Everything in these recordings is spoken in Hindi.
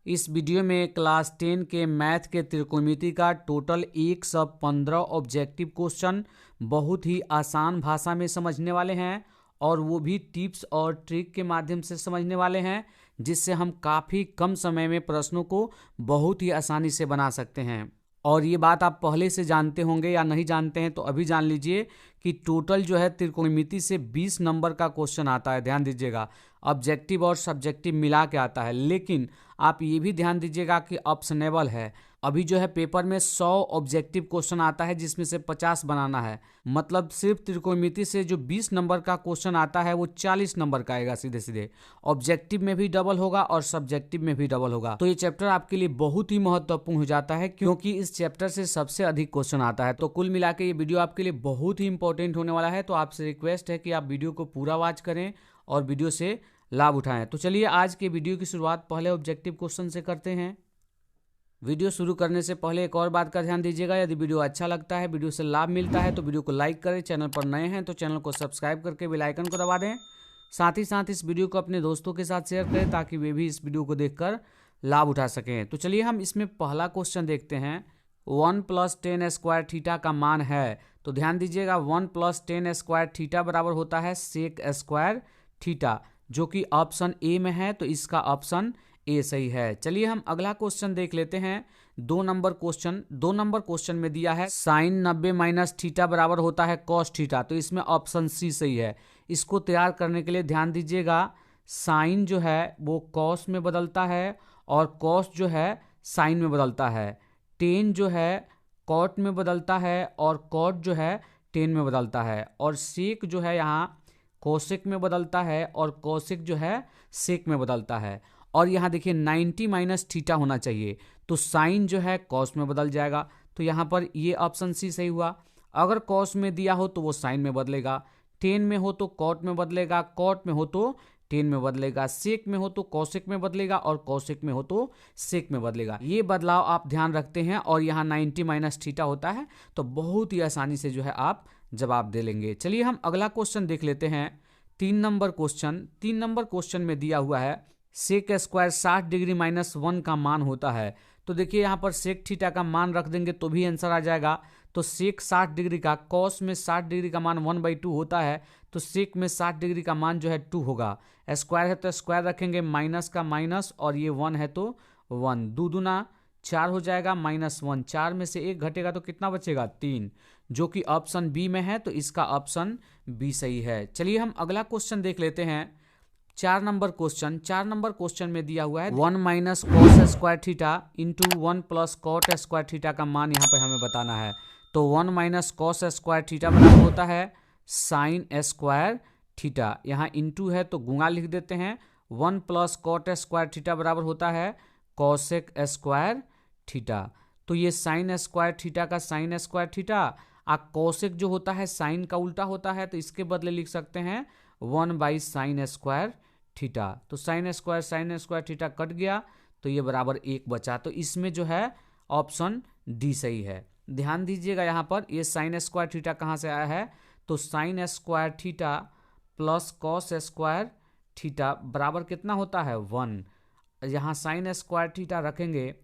इस वीडियो में क्लास 10 के मैथ के त्रिकोणमिति का टोटल 115 ऑब्जेक्टिव क्वेश्चन बहुत ही आसान भाषा में समझने वाले हैं और वो भी टिप्स और ट्रिक के माध्यम से समझने वाले हैं, जिससे हम काफ़ी कम समय में प्रश्नों को बहुत ही आसानी से बना सकते हैं। और ये बात आप पहले से जानते होंगे या नहीं जानते हैं तो अभी जान लीजिए कि टोटल जो है त्रिकोणमिति से 20 नंबर का क्वेश्चन आता है। ध्यान दीजिएगा, ऑब्जेक्टिव और सब्जेक्टिव मिला के आता है, लेकिन आप ये भी ध्यान दीजिएगा कि ऑप्शनेबल है। अभी जो है पेपर में 100 ऑब्जेक्टिव क्वेश्चन आता है जिसमें से 50 बनाना है। मतलब सिर्फ त्रिकोणमिति से जो 20 नंबर का क्वेश्चन आता है वो 40 नंबर का आएगा सीधे सीधे। ऑब्जेक्टिव में भी डबल होगा और सब्जेक्टिव में भी डबल होगा। तो ये चैप्टर आपके लिए बहुत ही महत्वपूर्ण हो जाता है, क्योंकि इस चैप्टर से सबसे अधिक क्वेश्चन आता है। तो कुल मिला के ये वीडियो आपके लिए बहुत ही इंपॉर्टेंट होने वाला है। तो आपसे रिक्वेस्ट है कि आप वीडियो को पूरा वॉच करें और वीडियो से लाभ उठाएं। तो चलिए आज के वीडियो की शुरुआत पहले ऑब्जेक्टिव क्वेश्चन से करते हैं। वीडियो शुरू करने से पहले एक और बात का ध्यान दीजिएगा, यदि वीडियो अच्छा लगता है, वीडियो से लाभ मिलता है तो वीडियो को लाइक करें। चैनल पर नए हैं तो चैनल को सब्सक्राइब करके बेल आइकन को दबा दें। साथ ही साथ इस वीडियो को अपने दोस्तों के साथ शेयर करें ताकि वे भी इस वीडियो को देखकर लाभ उठा सकें। तो चलिए हम इसमें पहला क्वेश्चन देखते हैं। 1 + 10 स्क्वायर थीटा का मान है। तो ध्यान दीजिएगा 1 + 10 स्क्वायर थीटा बराबर होता है सेक स्क्वायर थीटा, जो कि ऑप्शन ए में है, तो इसका ऑप्शन ए सही है। चलिए हम अगला क्वेश्चन देख लेते हैं। 2 नंबर क्वेश्चन में दिया है साइन 90 - थीटा बराबर होता है कॉस थीटा, तो इसमें ऑप्शन सी सही है। इसको तैयार करने के लिए ध्यान दीजिएगा, साइन जो है वो कॉस में बदलता है और कॉस जो है साइन में बदलता है। टेन जो है कॉट में बदलता है और कॉट जो है टेन में बदलता है। और सेक जो है यहाँ कोसेक में बदलता है और कोसेक जो है सेक में बदलता है। और यहाँ देखिए 90 - थीटा होना चाहिए, तो साइन जो है कॉस में बदल जाएगा। तो यहाँ पर ये ऑप्शन सी सही हुआ। अगर कॉस में दिया हो तो वो साइन में बदलेगा, टेन में हो तो कॉट में बदलेगा, कॉट में हो तो टेन में बदलेगा, सेक में हो तो कौशिक में बदलेगा और कौशिक में हो तो सेक में बदलेगा। ये बदलाव आप ध्यान रखते हैं और यहाँ 90 - थीटा होता है, तो बहुत ही आसानी से जो है आप जवाब दे लेंगे। चलिए हम अगला क्वेश्चन देख लेते हैं। 3 नंबर क्वेश्चन में दिया हुआ है सेक स्क्वायर 60 डिग्री -1 का मान होता है। तो देखिए यहाँ पर सेक थीटा का मान रख देंगे तो भी आंसर आ जाएगा। तो सेक 60 डिग्री का, कॉस में 60 डिग्री का मान 1/2 होता है, तो सेक में 60 डिग्री का मान जो है 2 होगा। स्क्वायर है तो स्क्वायर रखेंगे, माइनस का माइनस, और ये 1 है तो 1, 2 दूना 4 हो जाएगा, -1, 4 में से 1 घटेगा तो कितना बचेगा 3, जो कि ऑप्शन बी में है, तो इसका ऑप्शन बी सही है। चलिए हम अगला क्वेश्चन देख लेते हैं। 4 नंबर क्वेश्चन में दिया हुआ है 1 - cos square theta into 1 + cot square theta का मान यहाँ पर हमें बताना है। तो 1 - कॉस स्क्वायर थीटा बराबर होता है साइन स्क्वायर थीटा। यहाँ इंटू है तो गुणा लिख देते हैं। 1 + कॉट स्क्वायर थीटा बराबर होता है कॉसेक स्क्वायर थीटा। तो ये साइन स्क्वायर थीटा का साइन स्क्वायर थीटा, कॉसेक जो होता है साइन का उल्टा होता है, तो इसके बदले लिख सकते हैं 1/sin स्क्वायर थीटा। तो साइन स्क्वायर थीटा कट गया तो ये बराबर 1 बचा। तो इसमें जो है ऑप्शन डी सही है। ध्यान दीजिएगा यहाँ पर ये साइन स्क्वायर थीटा कहाँ से आया है, तो sign square theta plus cos square theta बराबर कितना होता है 1। यहाँ साइन स्क्वायर थीटा रखेंगे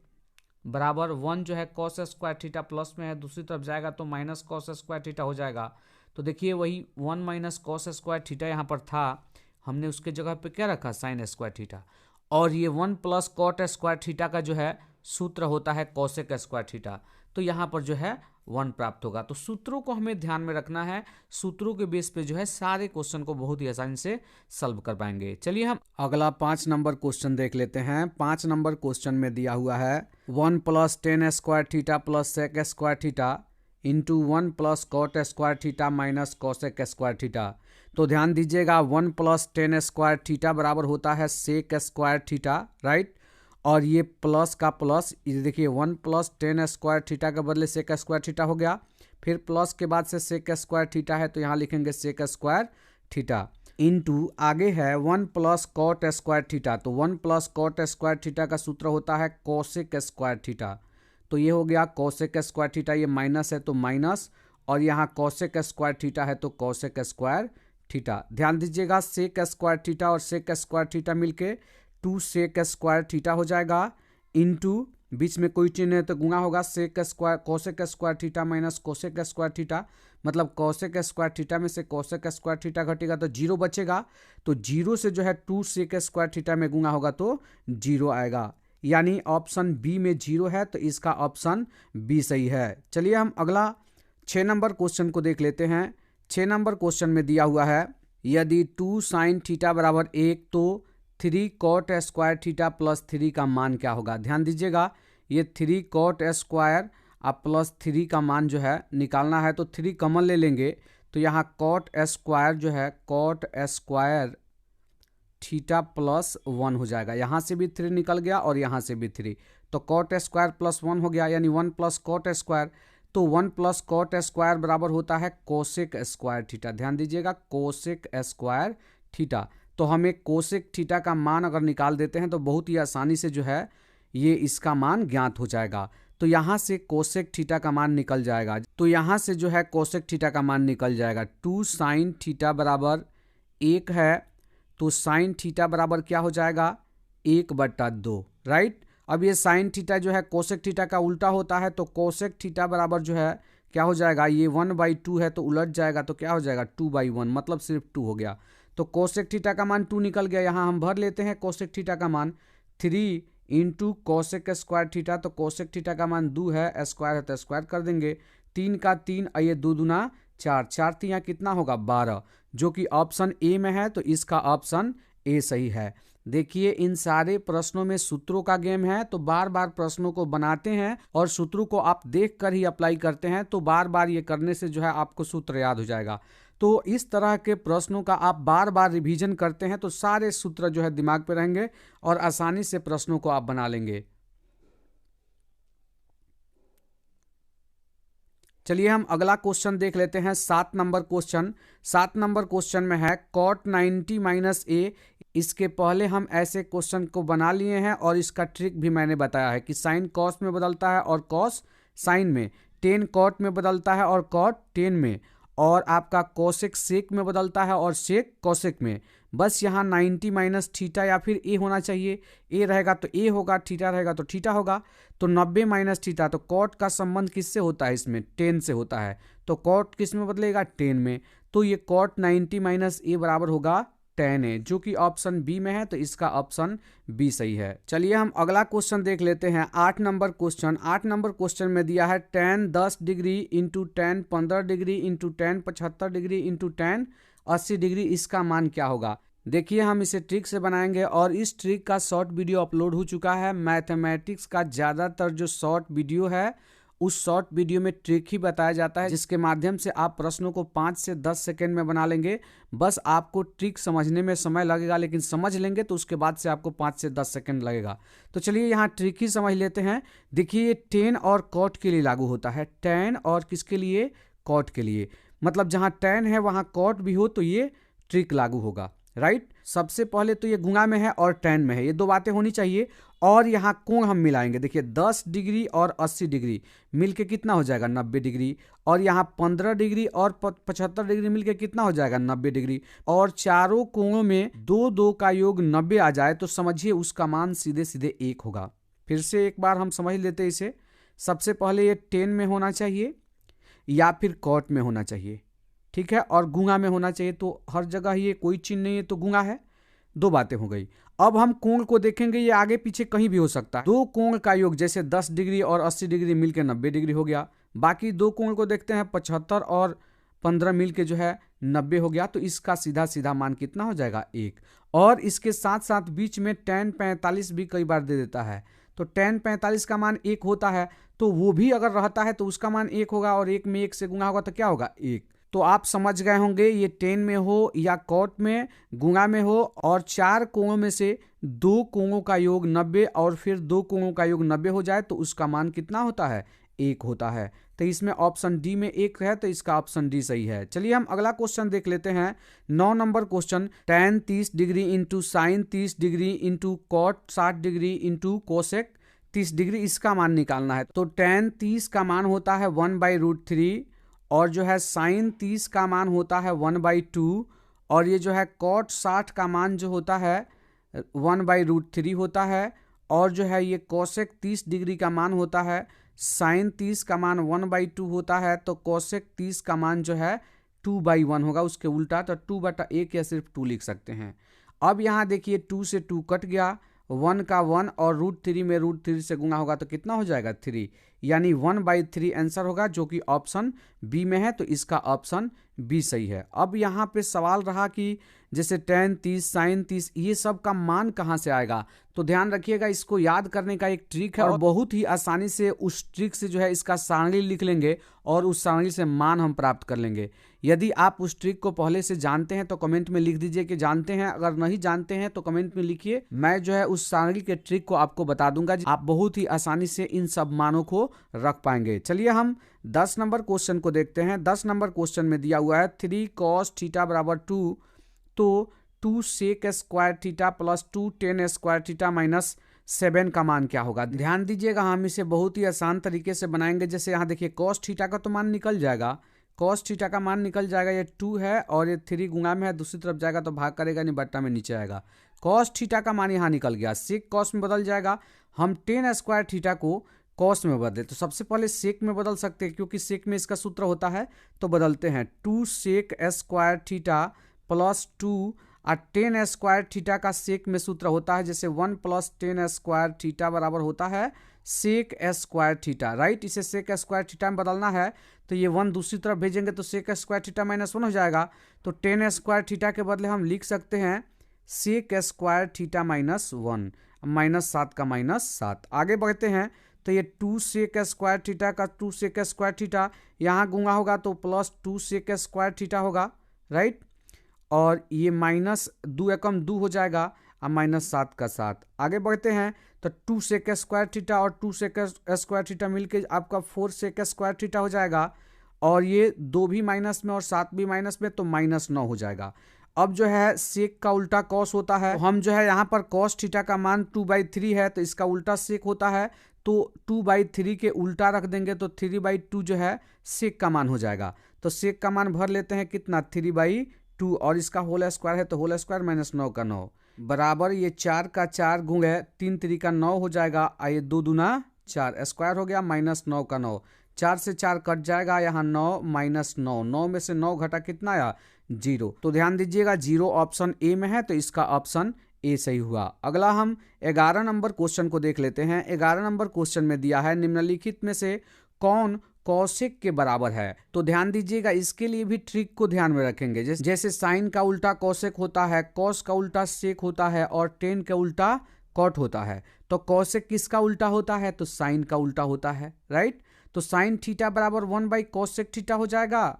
बराबर 1 जो है कॉस स्क्वायर थीटा प्लस में है, दूसरी तरफ जाएगा तो माइनस कॉस स्क्वायर थीटा हो जाएगा। तो देखिए वही 1 - कॉस स्क्वायर थीटा यहाँ पर था, हमने उसके जगह पे क्या रखा साइन स्क्वायर थीटा। और ये 1 + कॉट स्क्वायर थीटा का जो है सूत्र होता है कॉसेक स्क्वायर थीटा, तो यहाँ पर जो है 1 प्राप्त होगा। तो सूत्रों को हमें ध्यान में रखना है, सूत्रों के बेस पे जो है सारे क्वेश्चन को बहुत ही आसानी से सॉल्व कर पाएंगे। चलिए हम अगला 5 नंबर क्वेश्चन देख लेते हैं। 5 नंबर क्वेश्चन में दिया हुआ है 1 + 10 square theta plus sec square theta into 1 + cot square theta minus cosec square theta. तो ध्यान दीजिएगा 1 + 10 स्क्वायर थीटा बराबर होता है सेक स्क्वायर थीटा, राइट। और ये प्लस का प्लस, ये देखिए 1 + 10 स्क्वायर थीटा के बदले सेक स्क्वायर थीटा हो गया, फिर प्लस के बाद से सेक स्क्वायर थीटा है तो यहाँ लिखेंगे सेक स्क्वायर थीटा इंटू आगे है 1 + कॉट स्क्वायर थीटा। तो 1 + कॉट स्क्वायर थीटा का सूत्र होता है कॉसेक स्क्वायर थीटा। तो ये हो गया कॉसेक स्क्वायर थीटा, ये माइनस है तो माइनस, और यहाँ कॉसेक स्क्वायर थीटा है तो कॉसेक स्क्वायर थीटा। ध्यान दीजिएगा सेक स्क्वायर थीटा और सेक स्क्वायर थीटा मिलके 2 सेक स्क्वायर थीटा हो जाएगा इंटू बीच में कोई चिन्ह है तो गुणा होगा sec square cosec square theta minus cosec square theta, मतलब कोसेक स्क्वायर थीटा में से कोसेक स्क्वायर थीटा घटेगा तो जीरो बचेगा, तो जीरो से जो है 2 सेक स्क्वायर थीटा में गुणा होगा तो जीरो आएगा, यानी ऑप्शन बी में जीरो है, तो इसका ऑप्शन बी सही है। चलिए हम अगला 6 नंबर क्वेश्चन को देख लेते हैं। 6 नंबर क्वेश्चन में दिया हुआ है यदि 2 साइन थीटा बराबर 1 तो 3 कॉट स्क्वायर थीटा प्लस 3 का मान क्या होगा। ध्यान दीजिएगा, ये 3 कॉट स्क्वायर अब प्लस 3 का मान जो है निकालना है, तो 3 कॉमन ले लेंगे, तो यहाँ कॉट स्क्वायर जो है कॉट स्क्वायर थीटा प्लस 1 हो जाएगा। यहाँ से भी 3 निकल गया और यहाँ से भी 3, तो कॉट स्क्वायर प्लस 1 हो गया, यानी 1 प्लस कॉट स्क्वायर, तो 1 प्लस कॉट स्क्वायर बराबर होता है कोसेक स्क्वायर थीटा। ध्यान दीजिएगा, कोसेक स्क्वायर थीटा। तो हमें कोसेक थीटा का मान अगर निकाल देते हैं तो बहुत ही आसानी से जो है ये इसका मान ज्ञात हो जाएगा। तो यहाँ से कोसेक थीटा का मान निकल जाएगा, तो यहाँ से जो है कोसेक थीटा का मान निकल जाएगा। 2 साइन थीटा बराबर 1 है, तो साइन थीटा बराबर क्या हो जाएगा 1/2, राइट। अब ये साइन थीटा जो है कोसेक थीटा का उल्टा होता है, तो कोसेक थीटा बराबर जो है क्या हो जाएगा, ये 1/2 है तो उलट जाएगा, तो क्या हो जाएगा 2/1, मतलब सिर्फ 2 हो गया। तो कोसेक थीटा का मान 2 निकल गया, यहाँ हम भर लेते हैं कोसेक थीटा का मान 3 इंटू कोसेक स्क्वायर थीटा, तो कोसेक थीटा का मान 2 है, स्क्वायर है तो स्क्वायर कर देंगे, 3 का 3 ये 2 दूना 4, 4 3 कितना होगा 12, जो कि ऑप्शन ए में है, तो इसका ऑप्शन ए सही है। देखिए इन सारे प्रश्नों में सूत्रों का गेम है, तो बार बार प्रश्नों को बनाते हैं और सूत्रों को आप देख कर ही अप्लाई करते हैं, तो बार बार ये करने से जो है आपको सूत्र याद हो जाएगा। तो इस तरह के प्रश्नों का आप बार बार रिवीजन करते हैं तो सारे सूत्र जो है दिमाग पे रहेंगे और आसानी से प्रश्नों को आप बना लेंगे। चलिए हम अगला क्वेश्चन देख लेते हैं, 7 नंबर क्वेश्चन। 7 नंबर क्वेश्चन में है कॉट 90 माइनस ए। इसके पहले हम ऐसे क्वेश्चन को बना लिए हैं और इसका ट्रिक भी मैंने बताया है कि साइन कॉस में बदलता है और कॉस साइन में, टेन कॉट में बदलता है और कॉट टेन में, और आपका कोसेक सेक में बदलता है और सेक कोसेक में। बस यहाँ 90 माइनस थीटा या फिर ए होना चाहिए, ए रहेगा तो ए होगा, थीटा रहेगा तो थीटा होगा। तो 90 माइनस थीटा, तो कॉट का संबंध किससे होता है, इसमें 10 से होता है, तो कॉट किस में बदलेगा 10 में, तो ये कॉट 90 माइनस ए बराबर होगा 10 है, जो कि ऑप्शन बी में है, तो इसका ऑप्शन बी सही है। चलिए हम अगला क्वेश्चन देख लेते हैं, 8 नंबर क्वेश्चन। 8 नंबर क्वेश्चन में दिया है tan 10 degree into tan 15 degree into tan 75 degree into tan 80 degree, इसका मान क्या होगा। देखिए हम इसे ट्रिक से बनाएंगे और इस ट्रिक का शॉर्ट वीडियो अपलोड हो चुका है। मैथमेटिक्स का ज़्यादातर जो शॉर्ट वीडियो है उस शॉर्ट वीडियो में ट्रिक ही बताया जाता है, जिसके माध्यम से आप प्रश्नों को 5 से 10 सेकंड में बना लेंगे। बस आपको ट्रिक समझने में समय लगेगा, लेकिन समझ लेंगे तो उसके बाद से आपको 5 से 10 सेकंड लगेगा। तो चलिए यहाँ ट्रिक ही समझ लेते हैं। देखिए ये टेन और कॉट के लिए लागू होता है, टेन और किसके लिए, कॉट के लिए, मतलब जहाँ टेन है वहाँ कॉट भी हो तो ये ट्रिक लागू होगा, राइट। सबसे पहले तो ये गुणा में है और tan में है, ये दो बातें होनी चाहिए। और यहाँ कोण हम मिलाएंगे, देखिए 10 डिग्री और 80 डिग्री मिलके कितना हो जाएगा 90 डिग्री, और यहाँ 15 डिग्री और 75 डिग्री मिलके कितना हो जाएगा 90 डिग्री, और चारों कोणों में 2 का योग 90 आ जाए तो समझिए उसका मान सीधे सीधे 1 होगा। फिर से एक बार हम समझ लेते हैं इसे। सबसे पहले ये 10 में होना चाहिए या फिर कॉट में होना चाहिए, ठीक है, और गुणा में होना चाहिए, तो हर जगह ये कोई चिन्ह नहीं है तो गुणा है। दो बातें हो गई। अब हम कोण को देखेंगे, ये आगे पीछे कहीं भी हो सकता है। दो कोण का योग जैसे 10 डिग्री और 80 डिग्री मिलकर 90 डिग्री हो गया। बाकी दो कोण को देखते हैं, 75 और 15 मिलके जो है 90 हो गया, तो इसका सीधा सीधा मान कितना हो जाएगा 1। और इसके साथ साथ बीच में tan 45 भी कई बार दे देता है, तो tan 45 का मान 1 होता है, तो वो भी अगर रहता है तो उसका मान 1 होगा, और 1 में 1 से गुणा होगा तो क्या होगा 1। तो आप समझ गए होंगे ये 10 में हो या कॉट में, गुणा में हो, और 4 कोणों में से 2 कोणों का योग 90 और फिर 2 कोणों का योग 90 हो जाए तो उसका मान कितना होता है 1 होता है। तो इसमें ऑप्शन डी में 1 है, तो इसका ऑप्शन डी सही है। चलिए हम अगला क्वेश्चन देख लेते हैं, 9 number question. tan 30 degree into sine 30 degree into cot 60 degree into cosec 30 degree, इसका मान निकालना है। तो tan 30 का मान होता है 1/√3, और जो है साइन 30 का मान होता है 1/2, और ये जो है कॉट 60 का मान जो होता है 1/√3 होता है, और जो है ये कोसेक 30 डिग्री का मान होता है, साइन 30 का मान 1/2 होता है, तो कोसेक 30 का मान जो है 2/1 होगा, उसके उल्टा, तो 2/1 या सिर्फ 2 लिख सकते हैं। अब यहाँ देखिए 2 से 2 कट गया, 1 का 1 और √3 में √3 से गुणा होगा तो कितना हो जाएगा 3, यानी 1/3 आंसर होगा, जो कि ऑप्शन बी में है, तो इसका ऑप्शन बी सही है। अब यहाँ पे सवाल रहा कि जैसे tan 30 sin 30 ये सब का मान कहाँ से आएगा, तो ध्यान रखिएगा, इसको याद करने का एक ट्रिक है और बहुत ही आसानी से उस ट्रिक से जो है इसका सारणी लिख लेंगे और उस सारणी से मान हम प्राप्त कर लेंगे। यदि आप उस ट्रिक को पहले से जानते हैं तो कमेंट में लिख दीजिए कि जानते हैं, अगर नहीं जानते हैं तो कमेंट में लिखिए, मैं जो है उस सारणी के ट्रिक को आपको बता दूंगा, आप बहुत ही आसानी से इन सब मानों को रख पाएंगे। चलिए हम 10 नंबर क्वेश्चन को देखते हैं। 10 नंबर क्वेश्चन में दिया हुआ है 3 cos थीटा बराबर 2, तो 2 sec square theta plus 2 tan square theta minus 7 का मान क्या होगा। ध्यान दीजिएगा, हम इसे बहुत ही आसान तरीके से बनाएंगे। जैसे यहाँ देखिए cos थीटा का तो मान निकल जाएगा, cos थीटा का मान निकल जाएगा, ये 2 है और ये 3 गुणा में है, दूसरी तरफ जाएगा तो भाग करेगा नहीं, बट्टा में नीचे आएगा। cos थीटा का मान यहाँ निकल गया, sec cos में बदल जाएगा। हम tan स्क्वायर थीटा को cos में बदले तो सबसे पहले sec में बदल सकते हैं, क्योंकि sec में इसका सूत्र होता है, तो बदलते हैं 2 sec स्क्वायर थीटा प्लस 2 और tan स्क्वायर थीटा का sec में सूत्र होता है, जैसे 1 + tan स्क्वायर थीटा बराबर होता है sec स्क्वायर थीटा, राइट। इसे sec स्क्वायर थीटा में बदलना है तो ये 1 दूसरी तरफ भेजेंगे तो sec स्क्वायर थीटा -1 हो जाएगा, तो tan स्क्वायर थीटा के बदले हम लिख सकते हैं sec स्क्वायर थीटा -1, -7 का -7। आगे बढ़ते हैं तो ये 2 sec स्क्वायर थीटा का 2 sec स्क्वायर थीटा यहाँ गुणा होगा तो प्लस 2 sec स्क्वायर थीटा होगा, राइट। और ये -2 एकम 2 हो जाएगा और -7 का 7। आगे बढ़ते हैं तो 2 sec स्क्वायर थीटा और 2 sec स्क्वायर थीटा मिलके आपका 4 sec स्क्वायर थीटा हो जाएगा, और ये 2 भी माइनस में और 7 भी माइनस में, तो -9 हो जाएगा। अब जो है sec का उल्टा cos होता है, तो हम जो है यहाँ पर cos थीटा का मान 2/3 है, तो इसका उल्टा sec होता है, तो 2/3 के उल्टा रख देंगे तो 3/2 जो है sec का मान हो जाएगा। तो sec का मान भर लेते हैं कितना 3/2, और इसका होल स्क्वायर है तो होल स्क्वायर -9 का 9 बराबर ये 4 का 4 गुणे 3 3 का 9 हो जाएगा, ये 2 दूना 4 स्क्वायर हो गया -9 का 9, 4 से 4 कट जाएगा, यहाँ 9 -9, 9 में से 9 घटा कितना आया 0। तो ध्यान दीजिएगा 0 ऑप्शन ए में है, तो इसका ऑप्शन ए सही हुआ। अगला हम 11 नंबर क्वेश्चन को देख लेते हैं। 11 नंबर क्वेश्चन में दिया है निम्नलिखित में से कौन कौशिक के बराबर है, तो ध्यान दीजिएगा, इसके लिए भी ट्रिक को ध्यान में रखेंगे। जैसे साइन का उल्टा कौशिक होता है, कॉस का उल्टा सेक होता है और टेन का उल्टा कॉट होता है, तो कौशिक किसका उल्टा होता है, तो साइन का उल्टा होता है, राइट। तो साइन थीटा बराबर 1/कौशिक थीटा हो जाएगा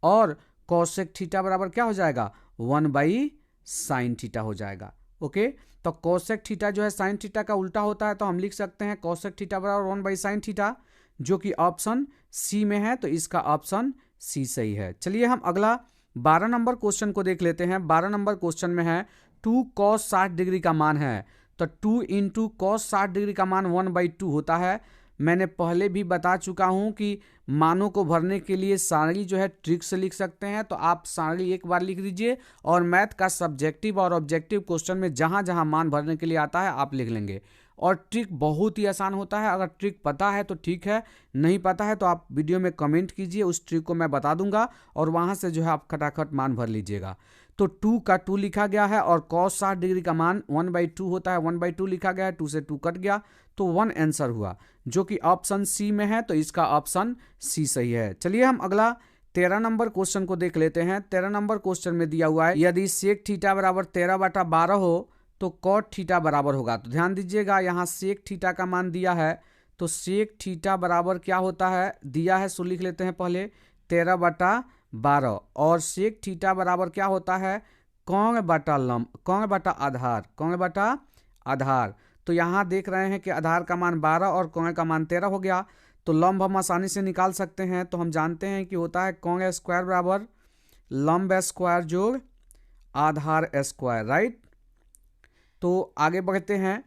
और कौशिक थीटा बराबर क्या हो जाएगा 1/साइन थीटा हो जाएगा। ओके, तो कौशिक थीटा जो है साइन थीटा का उल्टा होता है, तो हम लिख सकते हैं कौशिक थीटा बराबर 1/साइन थीटा, जो कि ऑप्शन सी में है, तो इसका ऑप्शन सी सही है। चलिए हम अगला 12 नंबर क्वेश्चन को देख लेते हैं। 12 नंबर क्वेश्चन में है 2 cos 60 डिग्री का मान है, तो 2 × cos 60 डिग्री का मान 1/2 होता है। मैंने पहले भी बता चुका हूं कि मानों को भरने के लिए सारणी जो है ट्रिक से लिख सकते हैं, तो आप सारणी एक बार लिख दीजिए और मैथ का सब्जेक्टिव और ऑब्जेक्टिव क्वेश्चन में जहां जहां मान भरने के लिए आता है आप लिख लेंगे। और ट्रिक बहुत ही आसान होता है, अगर ट्रिक पता है तो ठीक है, नहीं पता है तो आप वीडियो में कमेंट कीजिए, उस ट्रिक को मैं बता दूंगा और वहां से जो है आप खटाखट मान भर लीजिएगा। तो 2 का 2 लिखा गया है और cos 60 डिग्री का मान 1/2 होता है, 1/2 लिखा गया है, 2 से 2 कट गया तो 1 आंसर हुआ, जो कि ऑप्शन सी में है, तो इसका ऑप्शन सी सही है। चलिए हम अगला 13 नंबर क्वेश्चन को देख लेते हैं। 13 नंबर क्वेश्चन में दिया हुआ है यदि सेक थीटा बराबर 13/12 हो तो कॉट थीटा बराबर होगा। तो ध्यान दीजिएगा, यहाँ सेक थीटा का मान दिया है, तो सेक थीटा बराबर क्या होता है दिया है, सो लिख लेते हैं पहले 13/12, और सेक थीटा बराबर क्या होता है कौन बटा लंब, कौन बटा आधार, कौन बटा आधार। तो यहाँ देख रहे हैं कि आधार का मान 12 और कौन का मान 13 हो गया, तो लंब हम आसानी से निकाल सकते हैं। तो हम जानते हैं कि होता है कौन स्क्वायर बराबर लंब स्क्वायर जोड़ आधार स्क्वायर, राइट। तो आगे बढ़ते हैं,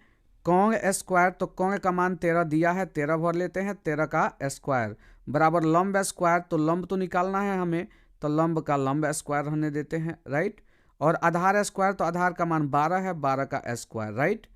कौन स्क्वायर, तो कौन का मान 13 दिया है, 13 भर लेते हैं, 13 का स्क्वायर बराबर लंब स्क्वायर, तो लंब तो निकालना है हमें, तो लंब का लंब स्क्वायर रहने देते हैं, राइट। और आधार स्क्वायर, तो आधार का मान 12 है, 12 का स्क्वायर, राइट।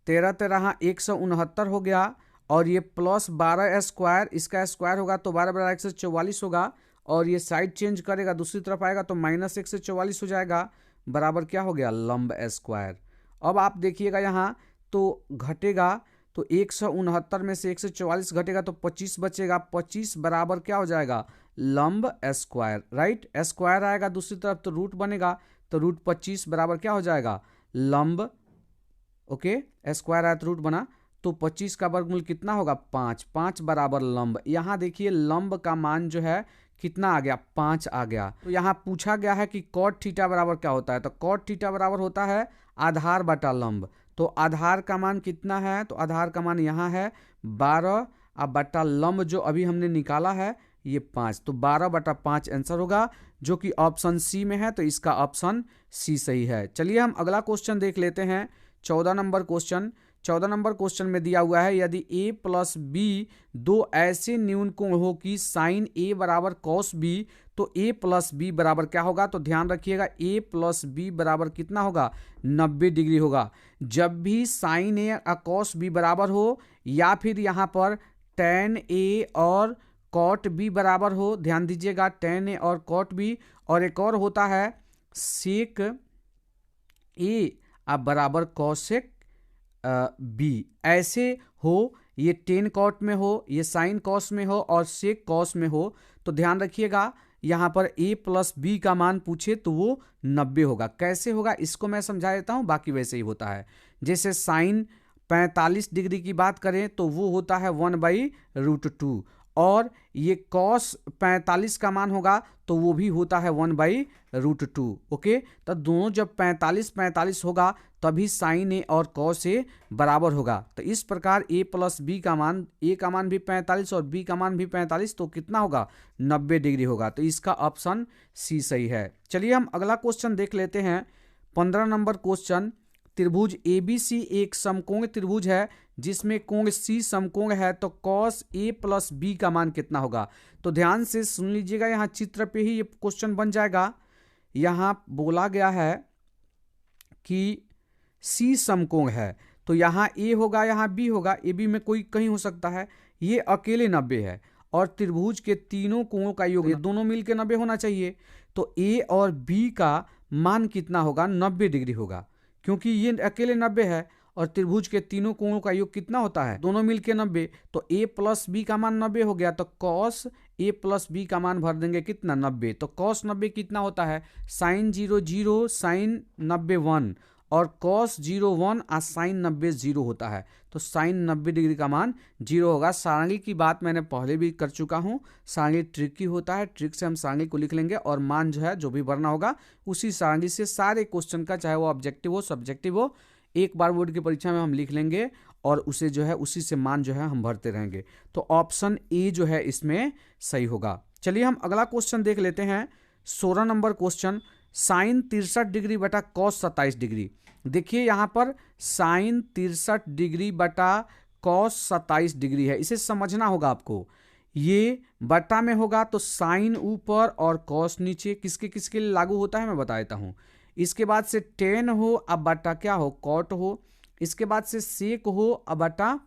13 13 169 हो गया, और ये प्लस 12 स्क्वायर, इसका स्क्वायर होगा तो 12 बराबर 144 होगा, और ये साइड चेंज करेगा दूसरी तरफ आएगा तो -144 हो जाएगा, बराबर क्या हो गया, लंब स्क्वायर। अब आप देखिएगा यहाँ तो घटेगा, तो 169 में से 144 घटेगा तो 25 बचेगा, 25 बराबर क्या हो जाएगा, लंब स्क्वायर, राइट। स्क्वायर आएगा दूसरी तरफ तो रूट बनेगा, तो रूट 25 बराबर क्या हो जाएगा, लंब। ओके, स्क्वायर आया तो रूट बना, तो 25 का वर्गमूल कितना होगा, 5, 5 बराबर लंब। यहाँ देखिए लंब का मान जो है कितना आ गया, 5 आ गया। तो यहाँ पूछा गया है कि कॉट थीटा बराबर क्या होता है, तो कॉट थीटा बराबर होता है आधार बटा लंब। तो आधार का मान कितना है, तो आधार का मान यहाँ है 12, अब बटा लंब जो अभी हमने निकाला है ये 5, तो 12/5 आंसर होगा, जो कि ऑप्शन सी में है, तो इसका ऑप्शन सी सही है। चलिए हम अगला क्वेश्चन देख लेते हैं, 14 नंबर क्वेश्चन। 14 नंबर क्वेश्चन में दिया हुआ है, यदि a प्लस बी दो ऐसे न्यून कोण हो कि साइन a बराबर कॉस b, तो a प्लस बी बराबर क्या होगा, तो ध्यान रखिएगा a प्लस बी बराबर कितना होगा, 90 डिग्री होगा। जब भी साइन a और कॉस b बराबर हो, या फिर यहाँ पर tan a और कॉट b बराबर हो, ध्यान दीजिएगा tan a और कॉट b, और एक और होता है सेक a अब बराबर कॉसेक बी, ऐसे हो, ये टेन कॉट में हो, ये साइन कॉस में हो और सेक कॉस में हो, तो ध्यान रखिएगा यहाँ पर a प्लस बी का मान पूछे तो वो 90 होगा। कैसे होगा इसको मैं समझा देता हूँ, बाकी वैसे ही होता है। जैसे साइन 45 डिग्री की बात करें तो वो होता है 1/√2, और ये कॉस 45 का मान होगा तो वो भी होता है 1/√2। ओके, तो दोनों जब 45 होगा तभी साइन ए और कॉस ए बराबर होगा। तो इस प्रकार a प्लस बी का मान, a का मान भी 45 और b का मान भी 45, तो कितना होगा, 90 डिग्री होगा। तो इसका ऑप्शन सी सही है। चलिए हम अगला क्वेश्चन देख लेते हैं, 15 नंबर क्वेश्चन। त्रिभुज ABC एक समकोण त्रिभुज है जिसमें कोण C समकोण है, तो cos A प्लस B का मान कितना होगा। तो ध्यान से सुन लीजिएगा, यहाँ चित्र पे ही ये क्वेश्चन बन जाएगा। यहाँ बोला गया है कि C समकोण है, तो यहाँ A होगा, यहाँ B होगा, AB में कोई कहीं हो सकता है, ये अकेले 90 है, और त्रिभुज के तीनों कोणों का योग दोनों मिलकर 90 होना चाहिए। तो A और B का मान कितना होगा, 90 डिग्री होगा, क्योंकि ये अकेले 90 है, और त्रिभुज के तीनों कोणों का योग कितना होता है, दोनों मिलके 90। तो a प्लस बी का मान 90 हो गया, तो cos a प्लस बी का मान भर देंगे कितना, 90। तो cos 90 कितना होता है, साइन 0 0, साइन 90 1, और cos 0 1 और साइन 90 0 होता है। तो साइन 90 डिग्री का मान 0 होगा। सारंगी की बात मैंने पहले भी कर चुका हूँ, सारंगी ट्रिकी होता है, ट्रिक से हम सारंगी को लिख लेंगे, और मान जो है जो भी भरना होगा उसी सारंगी से सारे क्वेश्चन का, चाहे वो ऑब्जेक्टिव हो सब्जेक्टिव हो, एक बार बोर्ड की परीक्षा में हम लिख लेंगे, और उसे जो है उसी से मान जो है हम भरते रहेंगे। तो ऑप्शन ए जो है इसमें सही होगा। चलिए हम अगला क्वेश्चन देख लेते हैं, 16 नंबर क्वेश्चन। साइन 63 डिग्री बटा कॉस 27 डिग्री। देखिए यहाँ पर साइन 63 डिग्री बटा कॉस 27 डिग्री है, इसे समझना होगा आपको। ये बटा में होगा तो साइन ऊपर और कॉस नीचे, किसके किसके लिए लागू होता है मैं बता देता हूँ। इसके बाद से टेन हो अब बटा क्या हो, कॉट हो। इसके बाद से सेक हो अब बटा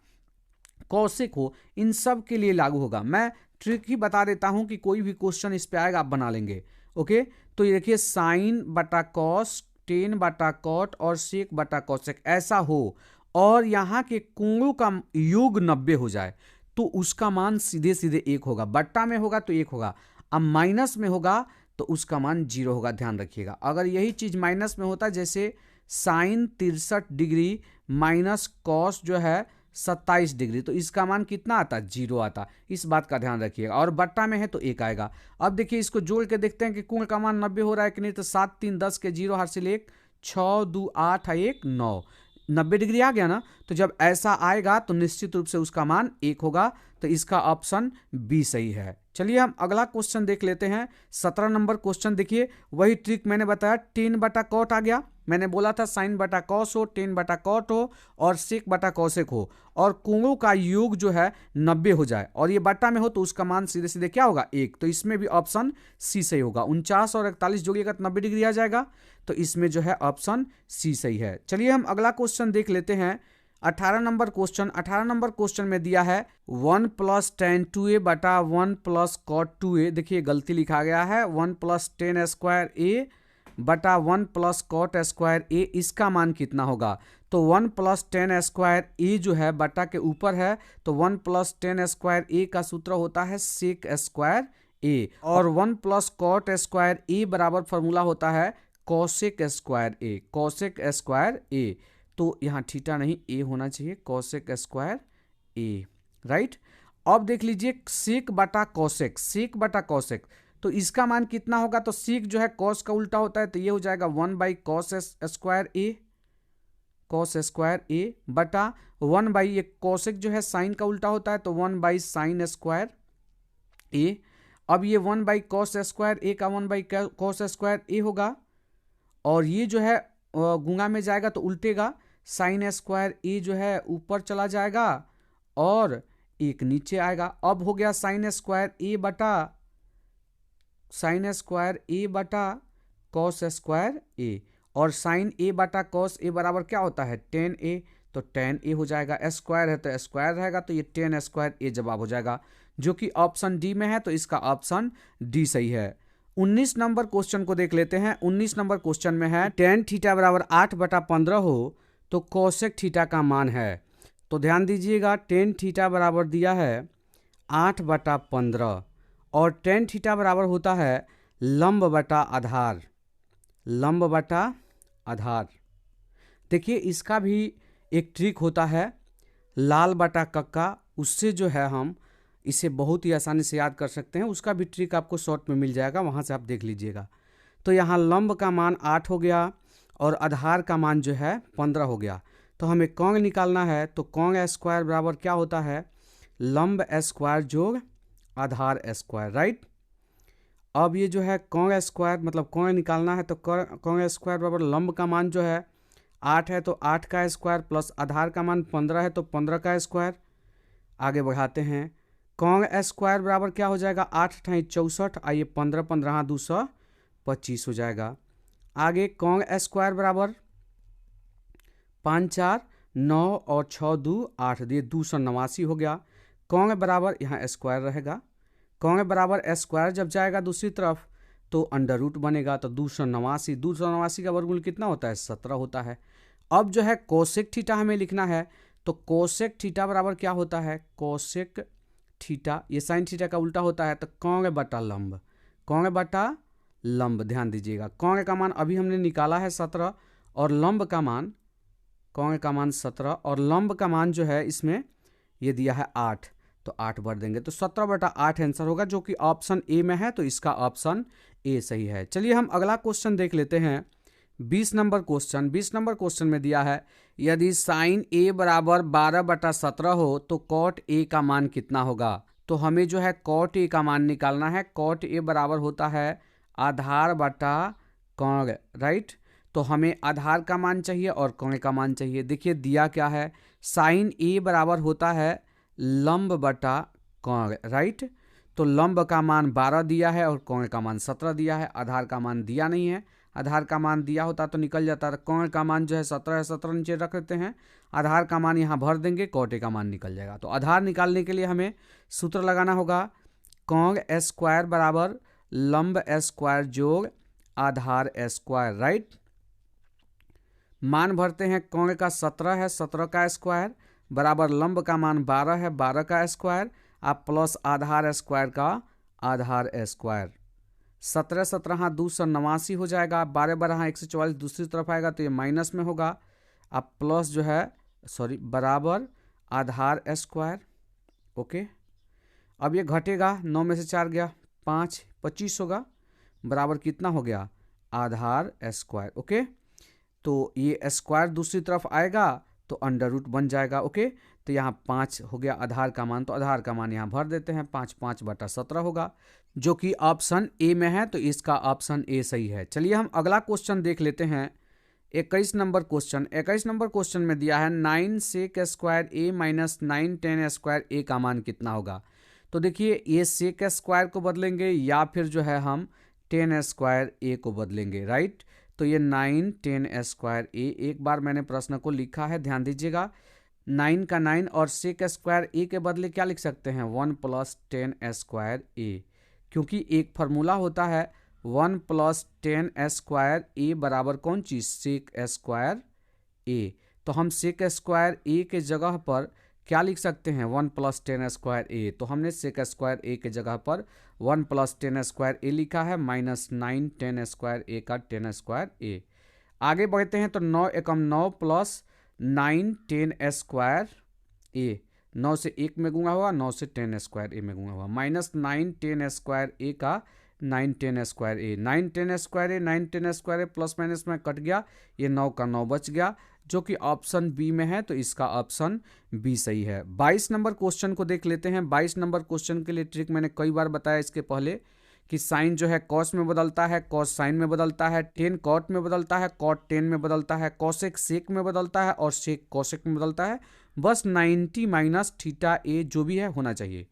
कौशिक हो, इन सब के लिए लागू होगा। मैं ट्रिक ही बता देता हूं कि कोई भी क्वेश्चन इस पे आएगा आप बना लेंगे। ओके, तो ये देखिए साइन बटा कॉस, टेन बटा कॉट और सेक बटा कौशिक ऐसा हो, और यहाँ के कोणों का योग 90 हो जाए, तो उसका मान सीधे सीधे 1 होगा। बट्टा में होगा तो 1 होगा, अब माइनस में होगा तो उसका मान 0 होगा। ध्यान रखिएगा, अगर यही चीज माइनस में होता, जैसे साइन 63 डिग्री माइनस कॉस जो है 27 डिग्री, तो इसका मान कितना आता, 0 आता। इस बात का ध्यान रखिएगा, और बट्टा में है तो 1 आएगा। अब देखिए इसको जोड़ के देखते हैं कि कोण का मान 90 हो रहा है कि नहीं। तो 7 3 10 के 0 हासिल 1, 6 2 8 1 9, 90 डिग्री आ गया ना। तो जब ऐसा आएगा तो निश्चित रूप से उसका मान 1 होगा। तो इसका ऑप्शन बी सही है। चलिए हम अगला क्वेश्चन देख लेते हैं, 17 नंबर क्वेश्चन। देखिए वही ट्रिक मैंने बताया, टेन बटा कॉट आ गया। मैंने बोला था साइन बटा कॉस हो, टेन बटा कॉट हो और सेक बटा कॉसेक हो, और कोणों का योग जो है 90 हो जाए, और ये बटा में हो तो उसका मान सीधे सीधे क्या होगा, 1। तो इसमें भी ऑप्शन सी सही होगा। 49 और 41 जोड़िएगा तो 90 डिग्री आ जाएगा। तो इसमें जो है ऑप्शन सी सही है। चलिए हम अगला क्वेश्चन देख लेते हैं, 18 नंबर क्वेश्चन में दिया है 1 + tan 2a बटा 1 + cot 2a। देखिए गलती लिखा गया है 1 + tan स्क्वायर a बटा 1 + cot स्क्वायर a, इसका मान कितना होगा? तो 1 + tan स्क्वायर a जो है बटा के ऊपर है, तो 1 + tan स्क्वायर a का सूत्र होता है sec स्क्वायर a, और 1 + cot स्क्वायर a बराबर फॉर्मूला होता है cosec square a, cosec square a। तो यहाँ थीटा नहीं a होना चाहिए, cosec स्क्वायर a, राइट। अब देख लीजिए सेक बटा कॉसेक, सेक बटा कॉसेक, तो इसका मान कितना होगा? तो सेक जो है कॉस का उल्टा होता है, तो ये हो जाएगा 1/cos square a, cos square a बटा 1/, कॉसेक जो है साइन का उल्टा होता है, तो 1/sin स्क्वायर a। अब ये 1/cos स्क्वायर a का 1/cos स्क्वायर a होगा, और ये जो है गुणा में जाएगा तो उल्टेगा, साइन स्क्वायर a जो है ऊपर चला जाएगा और एक नीचे आएगा। अब हो गया साइन स्क्वायर a बटा कॉस स्क्वायर a, और साइन a बटा कॉस a बराबर क्या होता है? tan a, तो tan a हो जाएगा, स्क्वायर है तो स्क्वायर रहेगा, तो ये tan स्क्वायर a जवाब हो जाएगा, जो कि ऑप्शन डी में है, तो इसका ऑप्शन डी सही है। 19 नंबर क्वेश्चन को देख लेते हैं। 19 नंबर क्वेश्चन में है tan थीटा बराबर 8/15 हो तो कोसेक थीटा का मान है। तो ध्यान दीजिएगा, tan थीटा बराबर दिया है 8/15, और tan थीटा बराबर होता है लंब बटा आधार, लंब बटा आधार। देखिए इसका भी एक ट्रिक होता है, लाल बटा कक्का, उससे जो है हम इसे बहुत ही आसानी से याद कर सकते हैं। उसका भी ट्रिक आपको शॉर्ट में मिल जाएगा, वहाँ से आप देख लीजिएगा। तो यहाँ लंब का मान 8 हो गया और आधार का मान जो है 15 हो गया। तो हमें कॉन्ग निकालना है, तो कॉन्ग स्क्वायर बराबर क्या होता है? लंब स्क्वायर जोड़ आधार स्क्वायर, राइट। अब ये जो है कॉन्ग स्क्वायर मतलब कॉन्ग निकालना है, तो कॉन्ग स्क्वायर बराबर लंब का मान जो है 8 है, तो 8 का स्क्वायर प्लस आधार का मान 15 है, तो 15 का स्क्वायर। आगे बढ़ाते हैं, कॉन्ग स्क्वायर बराबर क्या हो जाएगा? 8 × 64, आइए 15 15 225 हो जाएगा। आगे कॉन्ग स्क्वायर बराबर 5 4 9 और 6 2 8, ये 289 हो गया। कॉन्ग बराबर यहाँ स्क्वायर रहेगा, कॉन्ग बराबर स्क्वायर जब जाएगा दूसरी तरफ तो अंडर रूट बनेगा, तो 289 का वर्गमूल कितना होता है? 17 होता है। अब जो है कोसेक थीटा हमें लिखना है, तो कोसेक थीटा बराबर क्या होता है? कोसेक थीटा, ये साइन थीटा का उल्टा होता है, तो कॉन्ग बटा लंब, कॉन्ग बटा लंब। ध्यान दीजिएगा, कॉन्ग का मान अभी हमने निकाला है 17, और लंब का मान, कॉन्ग का मान 17 और लंब का मान जो है इसमें ये दिया है 8, तो 8 भर देंगे, तो 17/8 आंसर होगा, जो कि ऑप्शन ए में है, तो इसका ऑप्शन ए सही है। चलिए हम अगला क्वेश्चन देख लेते हैं। 20 नंबर क्वेश्चन। 20 नंबर क्वेश्चन में दिया है यदि साइन ए बराबर 12/17 हो तो कॉट ए का मान कितना होगा? तो हमें जो है कॉट ए का मान निकालना है। कॉट ए बराबर होता है आधार बटा कॉन्ग, राइट। तो हमें आधार का मान चाहिए और कॉन्ग का मान चाहिए। देखिए दिया क्या है, साइन ए बराबर होता है लंब बटा कॉन्ग, राइट। तो लंब का मान 12 दिया है और कॉन्ग का मान 17 दिया है। आधार का मान दिया नहीं है, आधार का मान दिया होता तो निकल जाता। कॉन्ग का मान जो है 17 है, 17 नीचे रख देते हैं, आधार का मान यहाँ भर देंगे, कॉट ए का मान निकल जाएगा। तो आधार निकालने के लिए हमें सूत्र लगाना होगा, कॉन्ग स्क्वायर बराबर लंब स्क्वायर जोड़ आधार स्क्वायर, राइट। मान भरते हैं, कॉन्ग का 17 है, 17 का स्क्वायर बराबर लंब का मान 12 है, 12 का स्क्वायर आप प्लस आधार स्क्वायर का आधार स्क्वायर। 17 17 289 हो जाएगा, 12 12 144 दूसरी तरफ आएगा तो ये माइनस में होगा, आप प्लस जो है बराबर आधार स्क्वायर। ओके, अब ये घटेगा, 9 में से 4 गया 5, 25 होगा, बराबर कितना हो गया? आधार स्क्वायर। ओके, तो ये स्क्वायर दूसरी तरफ आएगा तो अंडर रूट बन जाएगा। ओके, तो यहाँ 5 हो गया आधार का मान, तो आधार का मान यहाँ भर देते हैं, 5 5/17 होगा, जो कि ऑप्शन ए में है, तो इसका ऑप्शन ए सही है। चलिए हम अगला क्वेश्चन देख लेते हैं। 21 नंबर क्वेश्चन। 21 नंबर क्वेश्चन में दिया है 9 सेक स्क्वायर ए माइनस 9 tan स्क्वायर ए का मान कितना होगा? तो देखिए ये सेक स्क्वायर को बदलेंगे या फिर जो है हम tan स्क्वायर ए को बदलेंगे, राइट। तो ये 9 tan स्क्वायर ए, एक बार मैंने प्रश्न को लिखा है, ध्यान दीजिएगा। 9 का 9 और सेक स्क्वायर ए के बदले क्या लिख सकते हैं 1 प्लस 10 स्क्वायर ए, क्योंकि एक फार्मूला होता है 1 प्लस 10 स्क्वायर ए बराबर कौन चीज़ सेक स्क्वायर ए। तो हम सेक स्क्वायर ए के जगह पर क्या लिख सकते हैं 1 प्लस 10 स्क्वायर ए। तो हमने सेक स्क्वायर ए के जगह पर 1 प्लस 10 स्क्वायर ए लिखा है माइनस 9 10 स्क्वायर ए का 10 स्क्वायर ए। आगे बढ़ते हैं तो 9 एकम 9 प्लस 9 10 स्क्वायर ए, 9 से 1 में गुणा हुआ, 9 से 10 स्क्वायर ए में गुणा हुआ, माइनस 9 10 स्क्वायर ए का 9 10 स्क्वायर ए, 9 10 स्क्वायर ए 9 10 स्क्वायर ए प्लस माइनस में कट गया, ये 9 का 9 बच गया, जो कि ऑप्शन बी में है। तो इसका ऑप्शन बी सही है। 22 नंबर क्वेश्चन को देख लेते हैं। 22 नंबर क्वेश्चन के लिए ट्रिक मैंने कई बार बताया इसके पहले कि साइन जो है कॉस में बदलता है, कॉस साइन में बदलता है, टेन कॉट में बदलता है, कॉट टेन में बदलता है, कॉसेक सेक में बदलता है और सेक कॉसेक में बदलता है। बस 90 माइनस थीटा ए जो भी है होना चाहिए।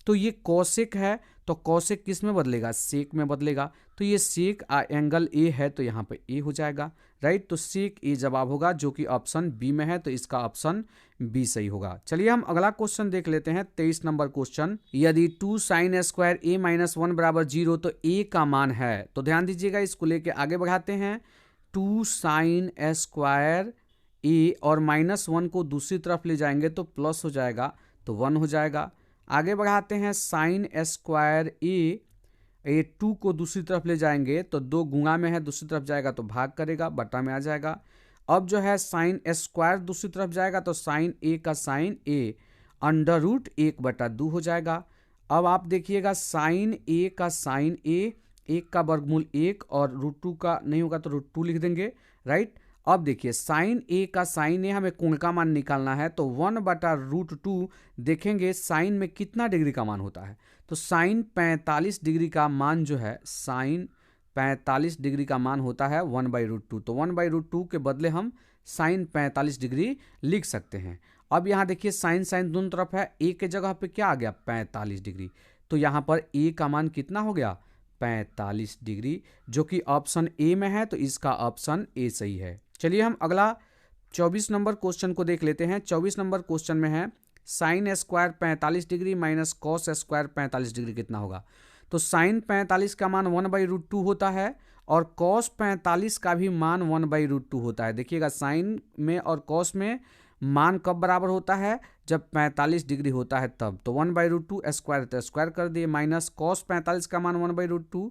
तो ये कॉसेक है तो कॉसेक किस में बदलेगा सेक में बदलेगा। तो ये सेक एंगल ए है तो यहाँ पे ए हो जाएगा, राइट। तो सेक ए जवाब होगा जो कि ऑप्शन बी में है। तो इसका ऑप्शन बी सही होगा। चलिए हम अगला क्वेश्चन देख लेते हैं। 23 नंबर क्वेश्चन, यदि 2 साइन स्क्वायर ए माइनस 1 बराबर 0 तो ए का मान है। तो ध्यान दीजिएगा, इसको लेके आगे बढ़ाते हैं। 2 साइन स्क्वायर ए और -1 को दूसरी तरफ ले जाएंगे तो प्लस हो जाएगा, तो 1 हो जाएगा। आगे बढ़ाते हैं साइन स्क्वायर ए 2 को दूसरी तरफ ले जाएंगे तो 2 गुणा में है, दूसरी तरफ जाएगा तो भाग करेगा, बटा में आ जाएगा। अब जो है साइन स्क्वायर दूसरी तरफ जाएगा तो साइन ए का साइन ए अंडर रूट 1/2 हो जाएगा। अब आप देखिएगा साइन ए का साइन ए 1 का वर्गमूल 1 और √2 का नहीं होगा तो √2 लिख देंगे, राइट। अब देखिए साइन ए का साइन ए हमें कोण का मान निकालना है तो 1/√2 देखेंगे साइन में कितना डिग्री का मान होता है। तो साइन 45 डिग्री का मान जो है साइन 45 डिग्री का मान होता है 1/√2। तो 1/√2 के बदले हम साइन 45 डिग्री लिख सकते हैं। अब यहाँ देखिए साइन साइन दोनों तरफ है, ए के जगह पे क्या आ गया 45 डिग्री। तो यहाँ पर ए का मान कितना हो गया 45 डिग्री, जो कि ऑप्शन ए में है। तो इसका ऑप्शन ए सही है। चलिए हम अगला 24 नंबर क्वेश्चन को देख लेते हैं। 24 नंबर क्वेश्चन में है sine square 45 degree minus cos square 45 degree कितना होगा। तो साइन 45 का मान 1/√2 होता है और कॉस 45 का भी मान 1/√2 होता है। देखिएगा साइन में और कॉस में मान कब बराबर होता है जब 45 डिग्री होता है तब। तो 1/√2 स्क्वायर तो स्क्वायर कर दिए, माइनस कॉस 45 का मान 1/√2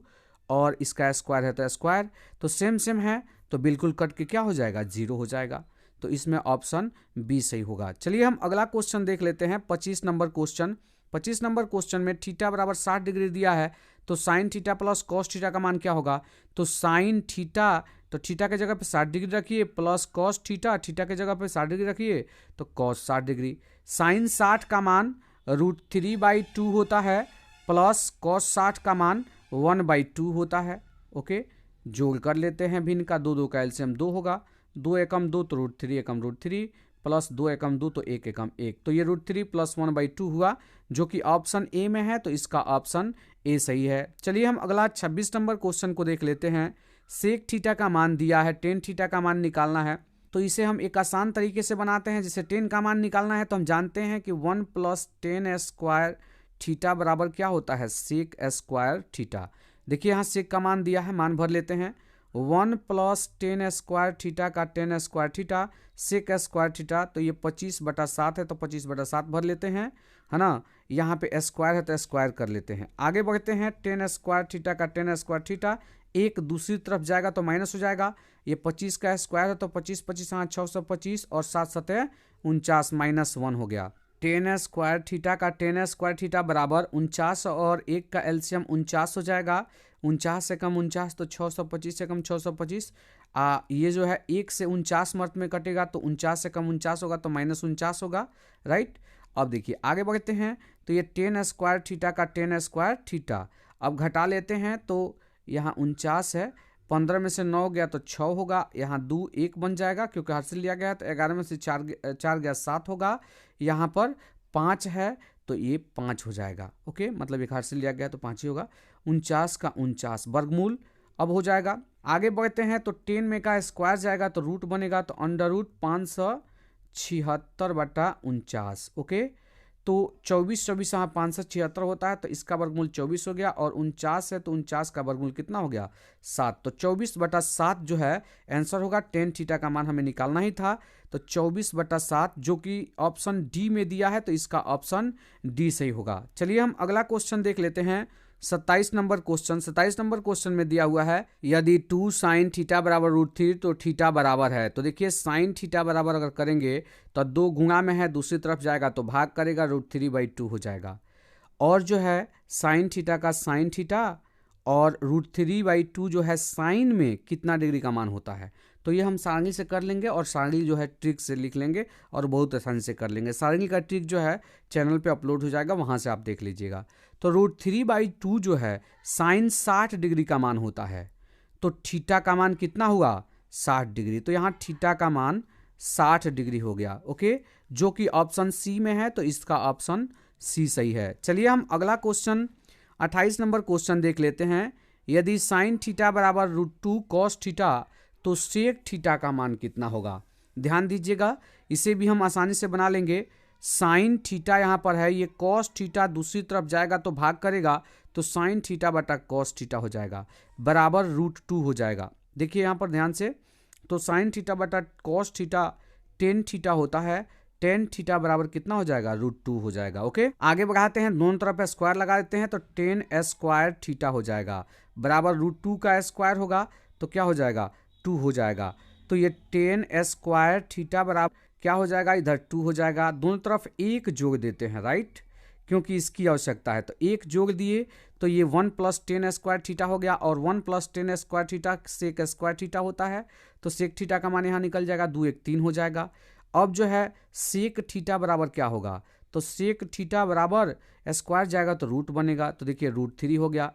और इसका स्क्वायर है तो स्क्वायर, तो सेम सेम है तो बिल्कुल कट के क्या हो जाएगा 0 हो जाएगा। तो इसमें ऑप्शन बी सही होगा। चलिए हम अगला क्वेश्चन देख लेते हैं। 25 नंबर क्वेश्चन। 25 नंबर क्वेश्चन में थीटा बराबर 60 डिग्री दिया है तो sine theta plus cos theta का मान क्या होगा। तो साइन थीटा, तो थीटा के जगह पे 60 डिग्री रखिए, प्लस कॉस थीटा, थीटा के जगह पे 60 डिग्री रखिए तो कॉस 60 डिग्री। साइन 60 का मान √3/2 होता है प्लस कॉस 60 का मान 1/2 होता है। ओके, जोड़ कर लेते हैं भिन्न का, 2 का एलसीएम 2 होगा, 2 एकम 2 तो √3 एकम √3 प्लस 2 एकम 2 तो 1 एकम 1, तो ये √3 प्लस 1/2 हुआ जो कि ऑप्शन ए में है। तो इसका ऑप्शन ए सही है। चलिए हम अगला 26 नंबर क्वेश्चन को देख लेते हैं। सेक थीटा का मान दिया है, टेन थीटा का मान निकालना है। तो इसे हम एक आसान तरीके से बनाते हैं। जैसे टेन का मान निकालना है तो हम जानते हैं कि 1 + 10 स्क्वायर थीटा बराबर क्या होता है सेक स्क्वायर थीटा। देखिए यहाँ सेक का मान दिया है, मान भर लेते हैं। 1 + 10 स्क्वायर थीटा का 10 square theta sec square theta, तो ये 25/7 है तो 25/7 भर लेते हैं, है ना। यहाँ पे स्क्वायर है तो स्क्वायर कर लेते हैं। आगे बढ़ते हैं 10 स्क्वायर थीटा का 10 स्क्वायर थीटा, एक दूसरी तरफ जाएगा तो माइनस हो जाएगा। ये 25 का स्क्वायर है तो 25 25 हाँ 625 और 7 7 49 -1 हो गया। 10 स्क्वायर थीटा का 10 स्क्वायर थीटा बराबर 49 और 1 का एलसीएम 49 हो जाएगा। 49 से कम 49 तो 625 से कम 625। ये जो है 1 से 49 मर्त में कटेगा तो 49 से कम 49 होगा तो -49 होगा, राइट। अब देखिए आगे बढ़ते हैं तो ये 10 स्क्वायर थीटा का 10 स्क्वायर थीटा, अब घटा लेते हैं तो यहाँ 49 है, 15 में से 9 गया तो 6 होगा, यहाँ 2 1 बन जाएगा क्योंकि हर से लिया गया है तो 11 में से 4 गया 7 होगा, यहाँ पर 5 है तो ये 5 हो जाएगा। ओके, मतलब एक हाथ से लिया गया तो 5 ही होगा। 49 का 49 वर्गमूल अब हो जाएगा। आगे बढ़ते हैं तो 10 में का स्क्वायर जाएगा तो रूट बनेगा तो अंडर रूट 76/49। ओके, तो 24 यहाँ 576 होता है, तो इसका वर्गमूल 24 हो गया, और 49 है तो 49 का वर्गमूल कितना हो गया 7। तो 24/7 जो है आंसर होगा। टेन थीटा का मान हमें निकालना ही था, तो 24/7 जो कि ऑप्शन डी में दिया है, तो इसका ऑप्शन डी सही होगा। चलिए हम अगला क्वेश्चन देख लेते हैं। 27 नंबर क्वेश्चन। 27 नंबर क्वेश्चन में दिया हुआ है यदि 2 sin थीटा बराबर √3 तो थीटा बराबर है। तो देखिए sin थीटा बराबर अगर करेंगे तो 2 गुणा में है, दूसरी तरफ जाएगा तो भाग करेगा, √3/2 हो जाएगा। और जो है sin थीटा का sin थीटा और √3/2 जो है साइन में कितना डिग्री का मान होता है, तो ये हम सारणी से कर लेंगे और सारणी जो है ट्रिक से लिख लेंगे और बहुत आसानी से कर लेंगे। सारणी का ट्रिक जो है चैनल पे अपलोड हो जाएगा, वहाँ से आप देख लीजिएगा। तो √3/2 जो है साइन 60 डिग्री का मान होता है, तो थीटा का मान कितना हुआ 60 डिग्री। तो यहाँ थीटा का मान 60 डिग्री हो गया। ओके, जो कि ऑप्शन सी में है, तो इसका ऑप्शन सी सही है। चलिए हम अगला क्वेश्चन 28 नंबर क्वेश्चन देख लेते हैं। यदि साइन थीटा बराबर √2 कॉस थीटा तो सेक थीटा का मान कितना होगा। ध्यान दीजिएगा, इसे भी हम आसानी से बना लेंगे। साइन थीटा यहाँ पर है, ये कॉस थीटा दूसरी तरफ जाएगा तो भाग करेगा, तो साइन थीटा बटा कॉस थीटा हो जाएगा, बराबर √2 हो जाएगा। देखिए यहाँ पर ध्यान से, तो साइन थीटा बटा कॉस थीटा टेन थीटा होता है, टेन थीटा बराबर कितना हो जाएगा √2 हो जाएगा। ओके, आगे बढ़ाते हैं, दोनों तरफ स्क्वायर लगा देते हैं, तो टेन स्क्वायर थीटा हो जाएगा, बराबर √2 का स्क्वायर होगा तो क्या हो जाएगा 2 हो जाएगा। तो ये टेन स्क्वायर थीटा बराबर क्या हो जाएगा, इधर 2 हो जाएगा। दोनों तरफ एक जोड़ देते हैं, राइट, क्योंकि इसकी आवश्यकता है, तो एक जोड़ दिए तो ये 1 + 10 स्क्वायर थीटा हो गया, और 1 + 10 square theta sec square theta होता है, तो सेक थीटा का मान यहाँ निकल जाएगा, 2 1 3 हो जाएगा। अब जो है सेक थीटा बराबर क्या होगा, तो सेक थीटा बराबर स्क्वायर जाएगा तो रूट बनेगा, तो देखिए √3 हो गया,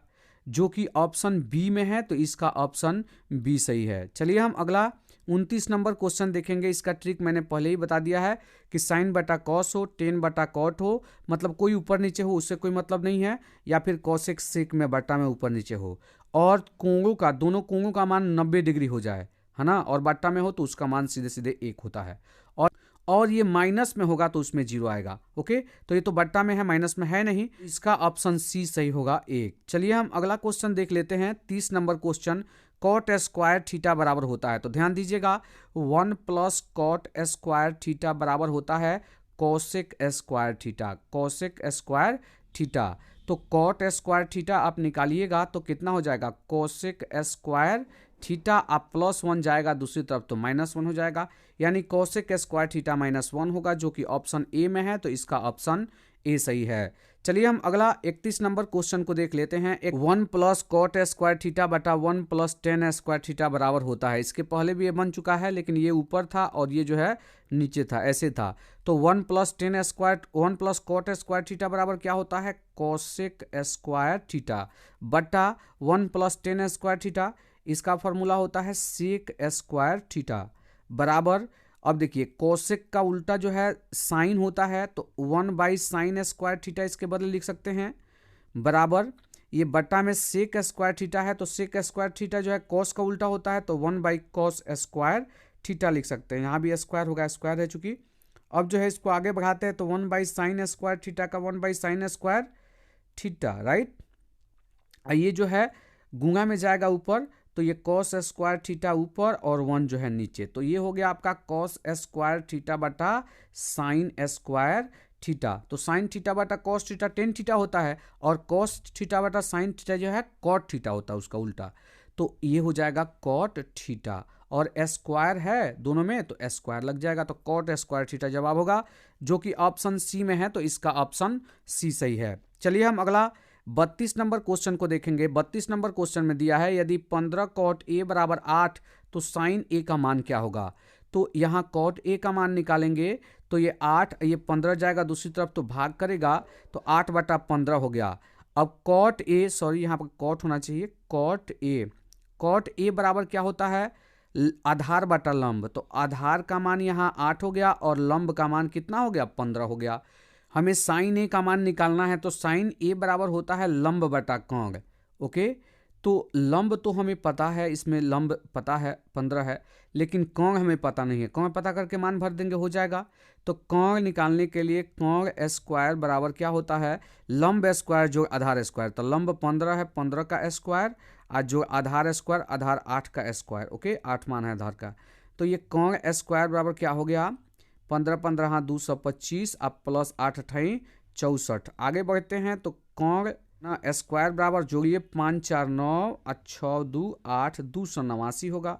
जो कि ऑप्शन बी में है, तो इसका ऑप्शन बी सही है। चलिए हम अगला 29 नंबर क्वेश्चन देखेंगे। इसका ट्रिक मैंने पहले ही बता दिया है कि साइन बटा कॉस हो, टेन बटा कॉट हो, मतलब कोई ऊपर नीचे हो उससे कोई मतलब नहीं है, या फिर कॉसेक सेक में बटा में ऊपर नीचे हो, और कोणों का दोनों कोणों का मान 90 डिग्री हो जाए, है ना, और बट्टा में हो तो उसका मान सीधे सीधे 1 होता है, और ये माइनस में होगा तो उसमें 0 आएगा। ओके, तो ये तो बट्टा में है, माइनस में है नहीं, इसका ऑप्शन सी सही होगा 1। चलिए हम अगला क्वेश्चन देख लेते हैं। 30 number question, cot square theta बराबर होता है, तो ध्यान दीजिएगा 1 + कॉट स्क्वायर थीटा बराबर होता है cosec square theta, cosec square theta. तो कॉट स्क्वायर थीटा आप निकालिएगा तो कितना हो जाएगा कोसेक स्क्वायर थीटा, आप +1 जाएगा दूसरी तरफ तो -1 हो जाएगा, यानी कोसेक स्क्वायर थीटा -1 होगा, जो कि ऑप्शन ए में है, तो इसका ऑप्शन ए सही है। चलिए हम अगला 31 नंबर क्वेश्चन को देख लेते हैं। 1 + कॉट स्क्वायर थीटा बटा 1 + टेन स्क्वायर थीटा बराबर होता है। इसके पहले भी ये बन चुका है, लेकिन ये ऊपर था और ये जो है नीचे था, ऐसे था। तो 1 + 10 स्क्वायर 1 + कॉट स्क्वायर थीटा बराबर क्या होता है कोसेक स्क्वायर थीटा, बटा 1 + 10 स्क्वायर थीटा, इसका फॉर्मूला होता है सेक स्क्वायर थीटा, बराबर। अब देखिए कोसेक का उल्टा जो है साइन होता है, तो 1/sin स्क्वायर थीटा इसके बदले लिख सकते हैं, बराबर ये बट्टा में सेक स्क्वायर थीटा है, तो सेक स्क्वायर थीटा जो है कॉस का उल्टा होता है, तो 1/cos स्क्वायर थीटा लिख सकते हैं। यहाँ भी स्क्वायर होगा, स्क्वायर है चूंकि। अब जो है इसको आगे बढ़ाते हैं, तो 1/sin स्क्वायर थीटा का 1/sin स्क्वायर थीटा, राइट, ये जो है गुणा में जाएगा ऊपर, तो ये cos स्क्वायर थीटा ऊपर और 1 जो है नीचे, तो ये हो गया आपका cos स्क्वायर थीटा बटा साइन स्क्वायर थीटा। तो साइन थीटा बटा cos थीटा टेन थीटा होता है, और cos थीटा बटा साइन थीटा जो है cot थीटा होता है, उसका उल्टा, तो ये हो जाएगा cot थीटा, और स्क्वायर है दोनों में तो स्क्वायर लग जाएगा, तो cot स्क्वायर थीटा जवाब होगा, जो कि ऑप्शन सी में है, तो इसका ऑप्शन सी सही है। चलिए हम अगला 32 नंबर क्वेश्चन को देखेंगे। 32 नंबर क्वेश्चन में दिया है यदि 15 cot a बराबर 8 तो साइन a का मान क्या होगा। तो यहाँ cot a का मान निकालेंगे, तो ये 8, ये 15 जाएगा दूसरी तरफ तो भाग करेगा, तो 8/15 हो गया। अब cot a, सॉरी यहाँ पर cot होना चाहिए, cot a बराबर क्या होता है आधार बटा लंब, तो आधार का मान यहाँ 8 हो गया और लंब का मान कितना हो गया 15 हो गया। हमें साइन ए का मान निकालना है, तो साइन ए बराबर होता है लंब बटा कोण। ओके, तो लंब तो हमें पता है, इसमें लंब पता है 15 है, लेकिन कोण हमें पता नहीं है। कोण पता करके मान भर देंगे, हो जाएगा। तो कोण निकालने के लिए कोण स्क्वायर बराबर क्या होता है, लंब स्क्वायर जो आधार स्क्वायर। तो लंब 15 है, 15 का स्क्वायर, और जो आधार स्क्वायर आधार 8 का स्क्वायर। ओके, 8 मान है आधार का। तो ये कोण स्क्वायर बराबर क्या हो गया, 15 15 हाँ 225, अब प्लस 8 अठाई 64। आगे बढ़ते हैं तो कोण ना स्क्वायर बराबर जोड़िए 5 4 9 और 6 2 8 289 होगा।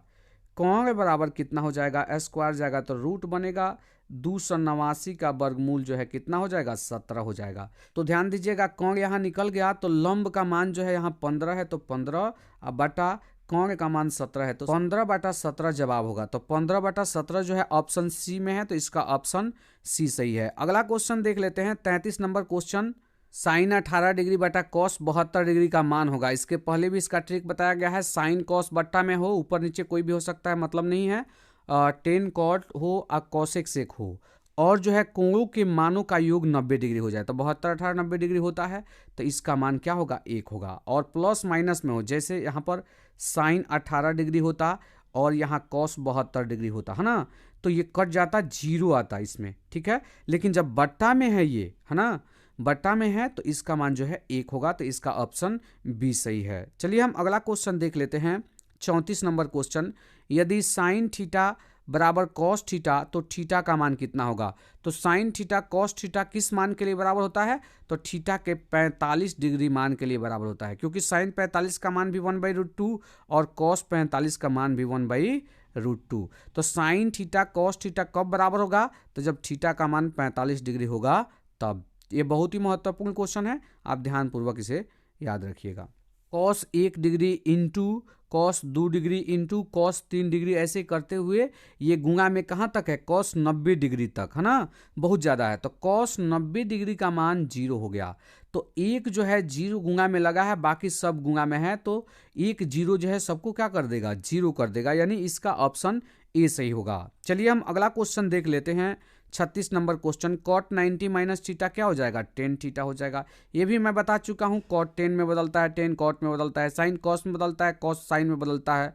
कोण बराबर कितना हो जाएगा, स्क्वायर जाएगा तो रूट बनेगा, 289 का वर्गमूल जो है कितना हो जाएगा, 17 हो जाएगा। तो ध्यान दीजिएगा कोण यहाँ निकल गया, तो लंब का मान जो है यहाँ 15 है, तो 15 और बटा कोण का मान 17 है, तो 15/17 जवाब होगा। तो 15/17 जो है ऑप्शन सी में है, तो इसका ऑप्शन सी सही है। अगला क्वेश्चन देख लेते हैं, 33 नंबर क्वेश्चन। साइन 18 डिग्री बटा कॉस 72 डिग्री का मान होगा। इसके पहले भी इसका ट्रिक बताया गया है, साइन कॉस बट्टा में हो, ऊपर नीचे कोई भी हो सकता है, मतलब नहीं है। 10 कॉट हो और कॉसेक सेक हो, और जो है कोणों के मानों का योग 90 डिग्री हो जाए, तो 72 18 90 डिग्री होता है, तो इसका मान क्या होगा, 1 होगा। और प्लस माइनस में हो, जैसे यहाँ पर साइन 18 डिग्री होता और यहाँ कॉस 72 डिग्री होता है ना, तो ये कट जाता, 0 आता इसमें, ठीक है। लेकिन जब बट्टा में है ये, है ना, बट्टा में है, तो इसका मान जो है 1 होगा, तो इसका ऑप्शन बी सही है। चलिए हम अगला क्वेश्चन देख लेते हैं, 34 नंबर क्वेश्चन। यदि साइन थीटा बराबर कॉस थीटा, तो थीटा का मान कितना होगा। तो साइन थीटा कॉस थीटा किस मान के लिए बराबर होता है, तो थीटा के 45 डिग्री मान के लिए बराबर होता है, क्योंकि साइन 45 का मान भी 1/√2 और कॉस 45 का मान भी 1/√2। तो साइन थीटा कॉस थीटा कब बराबर होगा, तो जब थीटा का मान 45 डिग्री होगा तब। ये बहुत ही महत्वपूर्ण क्वेश्चन है, आप ध्यानपूर्वक इसे याद रखिएगा। Cos 1 degree into cos 2 degree into cos 3 degree, ऐसे करते हुए ये गुणा में कहाँ तक है, कॉस 90 डिग्री तक, है ना, बहुत ज़्यादा है। तो कॉस 90 डिग्री का मान 0 हो गया, तो एक जो है 0 गुणा में लगा है, बाकी सब गुणा में है, तो एक 0 जो है सबको क्या कर देगा, 0 कर देगा, यानी इसका ऑप्शन ए सही होगा। चलिए हम अगला क्वेश्चन देख लेते हैं, 36 number question. Cot 90 minus theta क्या हो जाएगा, टेन थीटा हो जाएगा। ये भी मैं बता चुका हूँ, कॉट 10 में बदलता है, टेन कॉट में बदलता है, साइन कॉस में बदलता है, कॉस साइन में बदलता है,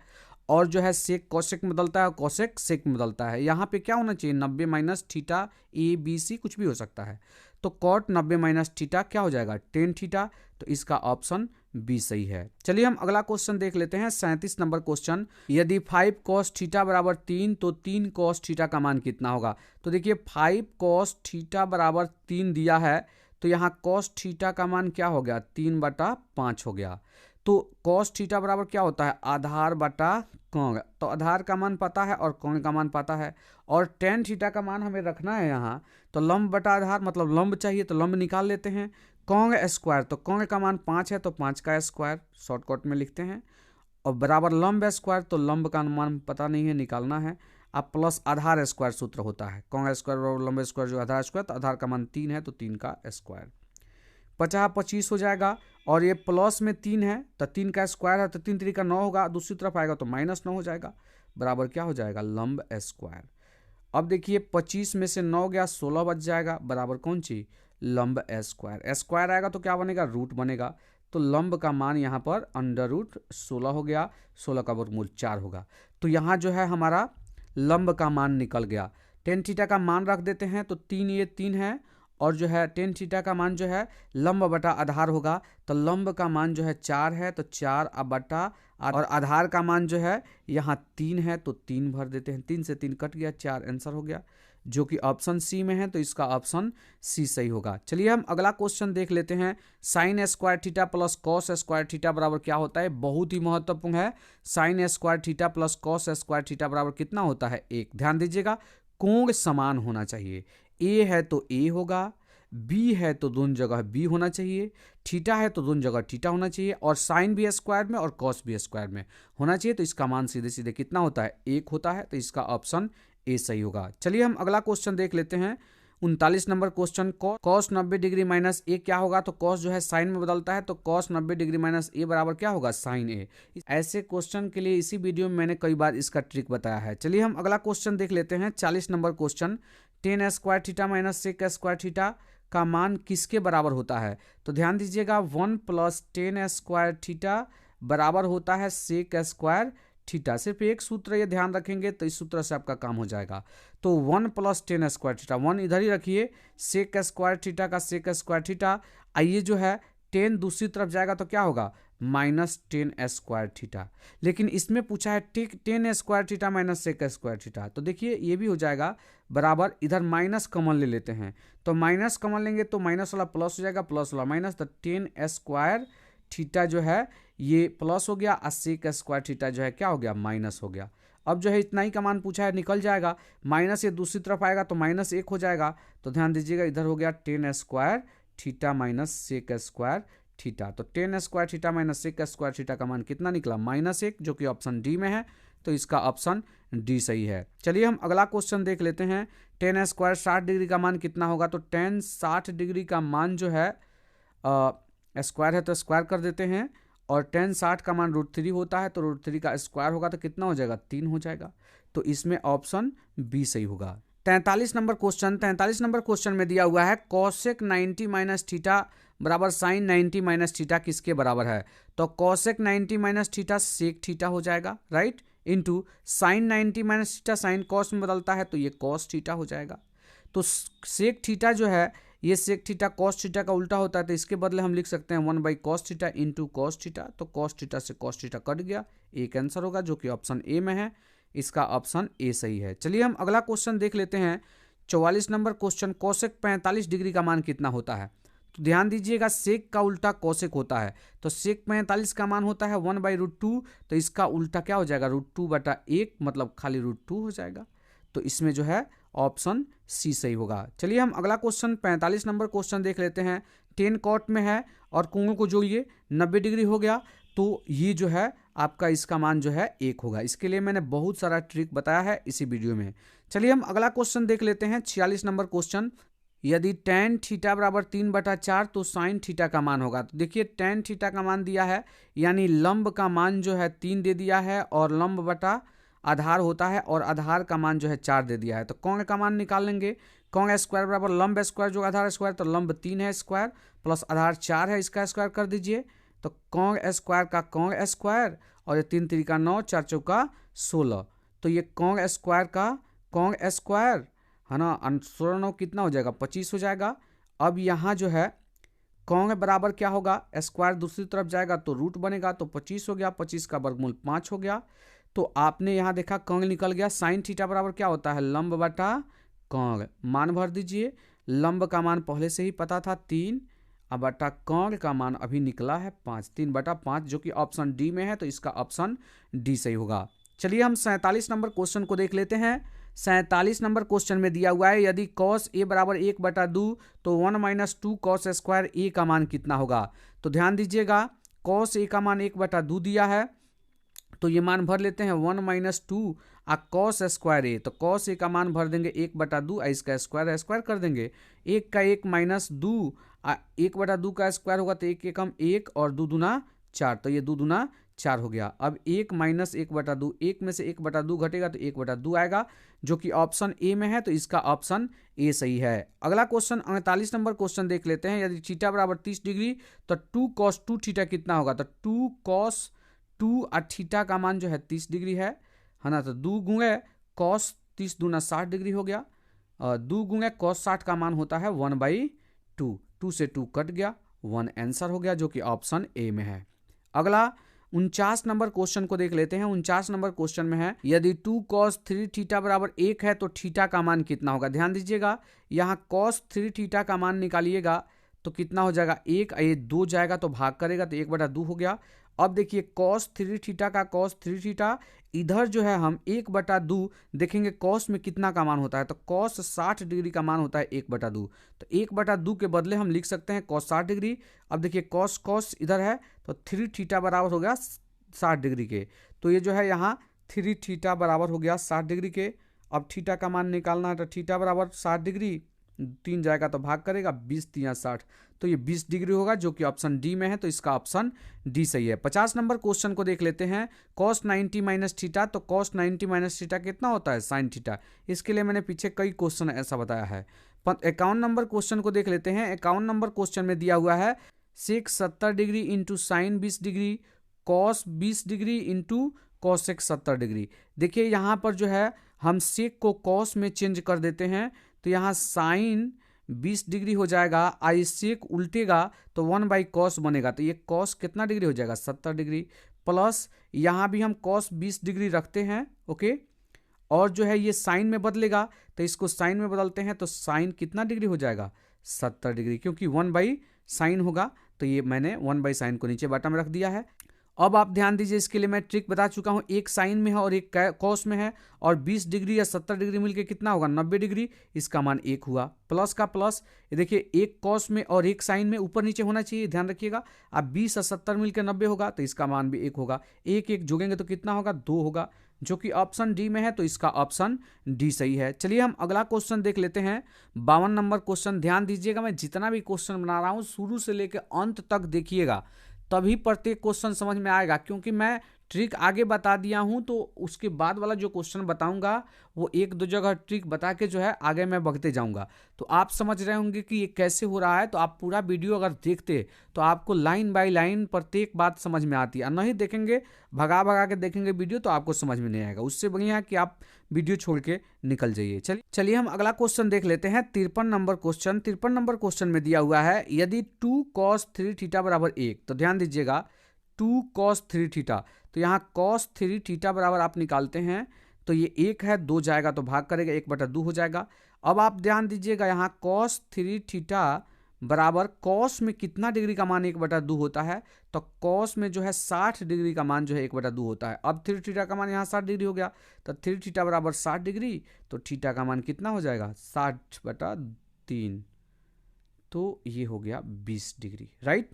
और जो है सेक कॉसेक में बदलता है, और कॉसेक सेक में बदलता है। यहाँ पे क्या होना चाहिए, 90 minus theta, A B C कुछ भी हो सकता है। तो कॉट 90 माइनस थीटा क्या हो जाएगा, टेन थीटा, तो इसका ऑप्शन बी सही है। चलिए हम अगला क्वेश्चन देख लेते हैं, 37 नंबर क्वेश्चन। यदि 5 कॉस थीटा बराबर 3, तो 3 कॉस थीटा का मान कितना होगा। तो देखिए 5 कॉस थीटा बराबर 3 दिया है, तो यहाँ कॉस थीटा का मान क्या हो गया, 3/5 हो गया। तो कॉस थीटा बराबर क्या होता है, आधार बटा कोण। तो आधार का मान पता है और कोण का मान पता है, और टेन थीटा का मान हमें रखना है यहाँ, तो लंब बटा आधार, मतलब लंब चाहिए, तो लंब निकाल लेते हैं। कोण स्क्वायर, तो कोण का मान 5 है, तो 5 का स्क्वायर शॉर्टकट में लिखते हैं, और बराबर लंब स्क्वायर, तो लंब का मान पता नहीं है, निकालना है। अब प्लस आधार स्क्वायर सूत्र होता है, कोण स्क्वायर बराबर लंब स्क्वायर जो आधार स्क्वायर, तो आधार का मान 3 है, तो 3 का स्क्वायर, 50 25 हो जाएगा। और ये प्लस में 3 है, तो 3 का स्क्वायर है, तो 3 3 का 9 होगा, दूसरी तरफ आएगा तो -9 हो जाएगा, बराबर क्या हो जाएगा, लंब स्क्वायर। अब देखिए 25 में से 9 गया, 16 बच जाएगा, बराबर कौन चीज, लंब स्क्वायर। स्क्वायर आएगा तो क्या बनेगा, रूट बनेगा, तो लंब का मान यहाँ पर √16 हो गया, 16 का वर्गमूल 4 होगा। तो यहाँ जो है हमारा लंब का मान निकल गया। टेन थीटा का मान रख देते हैं, तो 3 ये 3 है, और जो है टेन थीटा का मान जो है लंब बटा आधार होगा, तो लंब का मान जो है 4 है, तो 4 बटा, और आधार का मान जो है यहाँ 3 है, तो 3 भर देते हैं, 3 से 3 कट गया, 4 आंसर हो गया, जो कि ऑप्शन सी में है, तो इसका ऑप्शन सी सही होगा। चलिए हम अगला क्वेश्चन देख लेते हैं, sine square theta plus cos square theta बराबर क्या होता है, बहुत ही महत्वपूर्ण है। Sign square theta plus cos square theta बराबर कितना होता है, 1। ध्यान दीजिएगा, कोण समान होना चाहिए, ए है तो ए होगा, बी है तो दोनों जगह बी होना चाहिए, थीटा है तो दोनों जगह थीटा होना चाहिए, और साइन भी स्क्वायर में और कॉस भी स्क्वायर में होना चाहिए, तो इसका मान सीधे सीधे कितना होता है, 1 होता है, तो इसका ऑप्शन ए सही होगा। चलिए हम अगला क्वेश्चन देख लेते हैं, 39 number question. Cos 90 degree minus A क्या होगा, तो कॉस जो है साइन में बदलता है, तो कॉस 90 डिग्री माइनस ए बराबर क्या होगा, साइन ए। ऐसे क्वेश्चन के लिए इसी वीडियो में मैंने कई बार इसका ट्रिक बताया है। चलिए हम अगला क्वेश्चन देख लेते हैं, 40 number question. Tan square theta minus sec square theta का मान किसके बराबर होता है, तो ध्यान दीजिएगा 1 + 10 स्क्वायर थीटा बराबर होता है सेक स्क्वायर थीटा। सिर्फ एक सूत्र ये ध्यान रखेंगे तो इस सूत्र से आपका काम हो जाएगा। तो 1 + tan स्क्वायर थीटा, 1 इधर ही रखिए, सेक स्क्वायर थीटा का सेक स्क्वायर थीटा, आइए जो है टेन दूसरी तरफ जाएगा तो क्या होगा -tan स्क्वायर थीटा। लेकिन इसमें पूछा है tan square theta minus sec square theta, तो देखिए ये भी हो जाएगा बराबर, इधर माइनस कॉमन ले लेते हैं, तो माइनस कॉमन लेंगे तो माइनस वाला प्लस हो जाएगा, प्लस वाला माइनस, तो tan स्क्वायर थीटा जो है ये प्लस हो गया और सेक स्क्वायर थीटा जो है क्या हो गया माइनस हो गया। अब जो है इतना ही का मान पूछा है, निकल जाएगा, माइनस ये दूसरी तरफ आएगा तो -1 हो जाएगा, तो ध्यान दीजिएगा इधर हो गया tan square theta minus sec square theta. तो tan square theta minus sec square theta का मान कितना निकला -1, जो कि ऑप्शन डी में है, तो इसका ऑप्शन डी सही है। चलिए हम अगला क्वेश्चन देख लेते हैं। tan स्क्वायर 60 डिग्री का मान कितना होगा, तो tan 60 डिग्री का मान जो है स्क्वायर है तो स्क्वायर कर देते हैं, और tan 60 का मान √3 होता है, तो √3 का स्क्वायर होगा तो कितना हो जाएगा 3 हो जाएगा, तो इसमें ऑप्शन बी सही होगा। 43 नंबर क्वेश्चन में दिया हुआ है cosec 90 माइनस थीटा बराबर sin 90 माइनस थीटा किसके बराबर है, तो cosec 90 minus theta sec theta हो जाएगा, right, into sin 90 minus theta sine cos में बदलता है तो ये cos थीटा हो जाएगा। तो सेक थीटा जो है ये सेक थीटा कॉस थीटा का उल्टा होता है, तो इसके बदले हम लिख सकते हैं 1/cos theta into cos theta, तो कॉस थीटा से कॉस थीटा कट गया, एक आंसर होगा जो कि ऑप्शन ए में है, इसका ऑप्शन ए सही है। चलिए हम अगला क्वेश्चन देख लेते हैं। 44 नंबर क्वेश्चन, कोसेक 45 डिग्री का मान कितना होता है, तो ध्यान दीजिएगा सेक का उल्टा कोसेक होता है, तो सेक 45 का मान होता है 1/√2, तो इसका उल्टा क्या हो जाएगा √2/1, मतलब खाली √2 हो जाएगा, तो इसमें जो है ऑप्शन सी सही होगा। चलिए हम अगला क्वेश्चन 45 नंबर क्वेश्चन देख लेते हैं। 10 कॉट में है और कोणों को जोड़िए, 90 डिग्री हो गया, तो ये जो है आपका इसका मान जो है 1 होगा। इसके लिए मैंने बहुत सारा ट्रिक बताया है इसी वीडियो में। चलिए हम अगला क्वेश्चन देख लेते हैं। 46 नंबर क्वेश्चन, यदि tan थीटा बराबर 3/4 तो sin थीटा का मान होगा। तो देखिए tan थीटा का मान दिया है, यानी लंब का मान जो है 3 दे दिया है, और लंब बटा आधार होता है, और आधार का मान जो है 4 दे दिया है, तो कोण का मान निकाल लेंगे। कोण स्क्वायर बराबर लंब स्क्वायर जो आधार स्क्वायर, तो लंब 3 है स्क्वायर, प्लस आधार 4 है, इसका स्क्वायर कर दीजिए, तो कोण स्क्वायर का कोण स्क्वायर, और ये 3 3 9, 4 4 16, तो ये कोण स्क्वायर का कोण स्क्वायर है ना, 16 9 कितना हो जाएगा 25 हो जाएगा। अब यहाँ जो है कोण बराबर क्या होगा, स्क्वायर दूसरी तरफ जाएगा तो रूट बनेगा, तो 25 हो गया, 25 का वर्गमूल 5 हो गया। तो आपने यहाँ देखा कोण निकल गया। साइन थीटा बराबर क्या होता है लंब बटा कोण, मान भर दीजिए, लंब का मान पहले से ही पता था 3, अब बटा कोण का मान अभी निकला है 5, 3/5, जो कि ऑप्शन डी में है, तो इसका ऑप्शन डी सही होगा। चलिए हम 47 नंबर क्वेश्चन को देख लेते हैं। 47 नंबर क्वेश्चन में दिया हुआ है, यदि cos a बराबर 1/2 तो 1 - 2 cos स्क्वायर a का मान कितना होगा। तो ध्यान दीजिएगा cos a का मान 1/2 दिया है, तो ये मान भर लेते हैं 1 - 2 cos स्क्वायर a, तो cos a का मान भर देंगे 1/2, इसका स्क्वायर कर देंगे, 1 का 1 - 2, 1/2 का स्क्वायर होगा तो 1 एकम 1 और 2 दूना 4, तो ये 2 दूना 4 हो गया। अब 1 - 1/2, 1 में से 1/2 घटेगा तो 1/2 आएगा, जो कि ऑप्शन ए में है, तो इसका ऑप्शन ए सही है। अगला क्वेश्चन 48 नंबर क्वेश्चन देख लेते हैं। यदि थीटा बराबर 30 डिग्री तो 2 cos 2 थीटा कितना होगा, तो 2 cos 2 और थीटा का मान जो है 30 डिग्री है ना, तो 2 गुणे cos 30 दूना 60 डिग्री हो गया, 2 गुणे cos 60 का मान होता है 1/2, 2 से 2 कट गया, 1 आंसर हो गया, जो कि ऑप्शन ए में है। अगला 49 नंबर क्वेश्चन को देख लेते हैं। 49 नंबर क्वेश्चन में है, यदि 2 cos 3 थीटा बराबर 1 है तो थीटा का मान कितना होगा। ध्यान दीजिएगा यहाँ cos 3 थीटा का मान निकालिएगा तो कितना हो जाएगा 1, ये 2 जाएगा तो भाग करेगा तो 1/2 हो गया। अब देखिए cos 3 थीटा का cos 3 थीटा, इधर जो है हम 1/2 देखेंगे cos में कितना का मान होता है, तो cos 60 डिग्री का मान होता है 1/2, तो 1/2 के बदले हम लिख सकते हैं cos 60 डिग्री। अब देखिए cos इधर है तो 3 थीटा बराबर हो गया 60 डिग्री के, तो ये जो है यहाँ 3 थीटा बराबर हो गया 60 डिग्री के। अब थीटा का मान निकालना है, तो थीटा बराबर 60 डिग्री, 3 जाएगा तो भाग करेगा, 20 3 60, तो ये 20 डिग्री होगा, जो कि ऑप्शन डी में है, तो इसका ऑप्शन डी सही है। 50 नंबर क्वेश्चन को देख लेते हैं। cos 90 माइनस थीटा, तो cos 90 माइनस थीटा कितना होता है sin थीटा, इसके लिए मैंने पीछे कई क्वेश्चन ऐसा बताया है। 51 नंबर क्वेश्चन को देख लेते हैं। 51 नंबर क्वेश्चन में दिया हुआ है सेक 70 degree into sign 20 degree cos 20 degree into cosec 70 degree. देखिए यहाँ पर जो है हम सेक को कॉस में चेंज कर देते हैं, तो यहाँ साइन 20 डिग्री हो जाएगा, आई सेक उल्टेगा तो 1/कॉस बनेगा, तो ये कॉस कितना डिग्री हो जाएगा 70 डिग्री, प्लस यहाँ भी हम कॉस 20 डिग्री रखते हैं। ओके, और जो है ये साइन में बदलेगा, तो इसको साइन में बदलते हैं, तो साइन कितना डिग्री हो जाएगा 70 डिग्री, क्योंकि 1/साइन होगा, तो ये मैंने 1/साइन को नीचे बटा में रख दिया है। अब आप ध्यान दीजिए, इसके लिए मैं ट्रिक बता चुका हूं, एक साइन में है और एक कॉस में है, और 20 डिग्री या 70 डिग्री मिलके कितना होगा 90 डिग्री, इसका मान 1 हुआ। प्लस का प्लस, ये देखिए एक कॉस में और एक साइन में ऊपर नीचे होना चाहिए, ध्यान रखिएगा। अब 20 और 70 मिलकर 90 होगा, तो इसका मान भी 1 होगा। एक एक जोड़ेंगे तो कितना होगा 2 होगा, जो कि ऑप्शन डी में है, तो इसका ऑप्शन डी सही है। चलिए हम अगला क्वेश्चन देख लेते हैं, 52 नंबर क्वेश्चन। ध्यान दीजिएगा, मैं जितना भी क्वेश्चन बना रहा हूं शुरू से लेकर अंत तक देखिएगा, तभी प्रत्येक क्वेश्चन समझ में आएगा, क्योंकि मैं ट्रिक आगे बता दिया हूं, तो उसके बाद वाला जो क्वेश्चन बताऊंगा वो एक दो जगह ट्रिक बता के जो है आगे मैं बढ़ते जाऊंगा, तो आप समझ रहे होंगे कि ये कैसे हो रहा है। तो आप पूरा वीडियो अगर देखते तो आपको लाइन बाय लाइन प्रत्येक बात समझ में आती है, नहीं देखेंगे भगा भगा के देखेंगे वीडियो तो आपको समझ में नहीं आएगा। उससे बढ़िया है कि आप वीडियो छोड़ के निकल जाइए। चलिए हम अगला क्वेश्चन देख लेते हैं, 53 नंबर क्वेश्चन। 53 नंबर क्वेश्चन में दिया हुआ है, यदि 2 cos 3 थीटा बराबर 1, तो ध्यान दीजिएगा 2 cos 3 थीटा, तो यहाँ cos 3 थीटा बराबर आप निकालते हैं, तो ये 1 है, 2 जाएगा तो भाग करेगा, 1/2 हो जाएगा। अब आप ध्यान दीजिएगा, यहाँ cos 3 थीटा बराबर cos में कितना डिग्री का मान 1/2 होता है, तो cos में जो है 60 डिग्री का मान जो है 1/2 होता है। अब 3 थीटा का मान यहाँ 60 डिग्री हो गया, तो 3 थीटा बराबर 60 डिग्री, तो थीटा का मान कितना हो जाएगा 60/3, तो ये हो गया 20 डिग्री, राइट।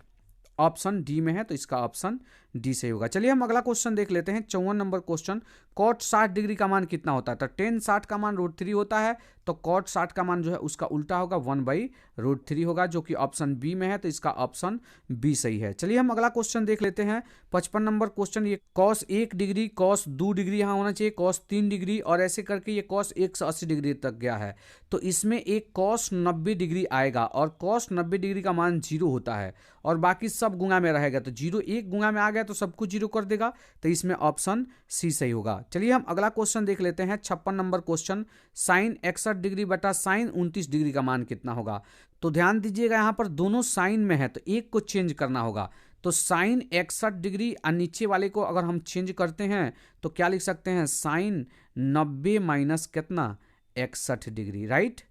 ऑप्शन डी में है, तो इसका ऑप्शन डी सही होगा। चलिए हम अगला क्वेश्चन देख लेते हैं, 54 नंबर क्वेश्चन। कॉट 60 डिग्री का मान कितना होता है, तो टेन 60 का मान √3 होता है, तो कॉट 60 का मान जो है उसका उल्टा होगा 1/√3 होगा, जो कि ऑप्शन बी में है, तो इसका ऑप्शन बी सही है। चलिए हम अगला क्वेश्चन देख लेते हैं, 55 नंबर क्वेश्चन। ये कॉस 1 डिग्री, कॉस 2 डिग्री यहाँ होना चाहिए, कॉस 3 डिग्री, और ऐसे करके ये कॉस 180 डिग्री तक गया है, तो इसमें एक कॉस 90 डिग्री आएगा, और कॉस 90 डिग्री का मान 0 होता है, और बाकी सब गुणा में रहेगा, तो 0 एक गुणा में आ गया तो सब कुछ 0 कर देगा, तो इसमें ऑप्शन सी सही होगा। चलिए हम अगला क्वेश्चन देख लेते हैं, 56 नंबर क्वेश्चन। साइन 61 डिग्री बटा साइन 29 डिग्री का मान कितना होगा, तो ध्यान दीजिएगा यहाँ पर दोनों साइन में है, तो एक को चेंज करना होगा, तो साइन 61 डिग्री और नीचे वाले को अगर हम चेंज करते हैं तो क्या लिख सकते हैं, साइन 90 माइनस कितना 61 डिग्री, राइट।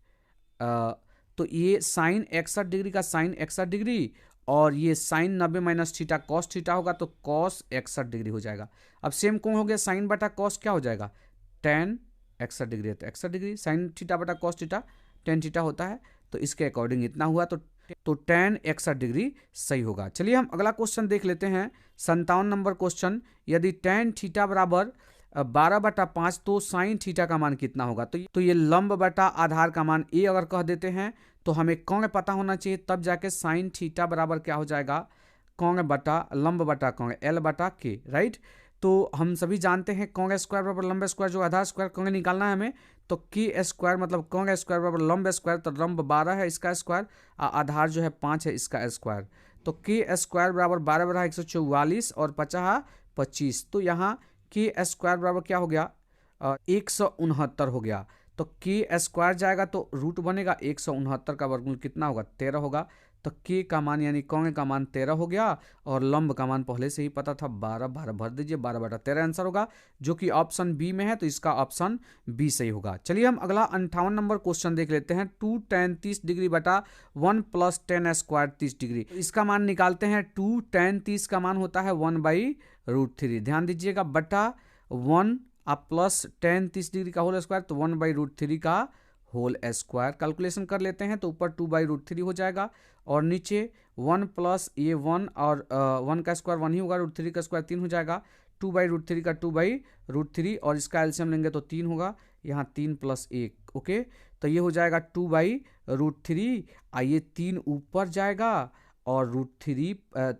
तो ये साइन 61 डिग्री का साइन 61 डिग्री, और ये sine 90 minus theta cos theta होगा, तो कॉस 61 डिग्री हो जाएगा। अब सेम कौन हो गया, साइन बटा कॉस क्या हो जाएगा, टेन 61 डिग्री है, तो 61 डिग्री, साइन थीटा बटा कॉस थीटा टेन थीटा होता है, तो इसके अकॉर्डिंग इतना हुआ, तो टेन 61 डिग्री सही होगा। चलिए हम अगला क्वेश्चन देख लेते हैं, 57 नंबर क्वेश्चन। यदि टेन थीटा बराबर 12/5, तो साइन थीटा का मान कितना होगा, तो ये लंब बटा आधार का मान ए अगर कह देते हैं, तो हमें कौन पता होना चाहिए, तब जाके साइन थीटा बराबर क्या हो जाएगा, कौन बटा लंब बटा कौन एल बटा के, राइट। तो हम सभी जानते हैं कौन स्क्वायर बराबर लंब स्क्वायर, जो आधार स्क्वायर कौन निकालना है हमें, तो के स्क्वायर मतलब कौन स्क्वायर बराबर लंब स्क्वायर, तो लंब 12 है इसका स्क्वायर, आधार जो है 5 है इसका स्क्वायर, तो के स्क्वायर बराबर 12 बटा 144 और 50 25, तो यहाँ के स्क्वायर बराबर क्या हो गया 169 हो गया, तो के स्क्वायर जाएगा तो रूट बनेगा, 169 का वर्गमूल कितना होगा 13 होगा, तो के का मान यानी कौन का मान 13 हो गया, और लंब का मान पहले से ही पता था 12, 12 भर दीजिए, 12/13 आंसर होगा, जो कि ऑप्शन बी में है, तो इसका ऑप्शन बी सही होगा। चलिए हम अगला 58 नंबर क्वेश्चन देख लेते हैं, 2 tan 30 डिग्री बटा 1 + tan स्क्वायर 30 डिग्री, इसका मान निकालते हैं। 2 tan 30 का मान होता है 1/√3, ध्यान दीजिएगा, बटा 1 आप प्लस tan 30 डिग्री का होल स्क्वायर, तो 1/√3 का होल स्क्वायर कैलकुलेशन कर लेते हैं, तो ऊपर 2/√3 हो जाएगा, और नीचे 1 + ये 1 और 1 का स्क्वायर 1 ही होगा, √3 का स्क्वायर 3 हो जाएगा, 2/√3 का 2/√3, और इसका एलसीएम लेंगे तो 3 होगा, यहाँ 3 + 1, ओके, तो ये हो जाएगा 2/√3, ये 3 ऊपर जाएगा, और √3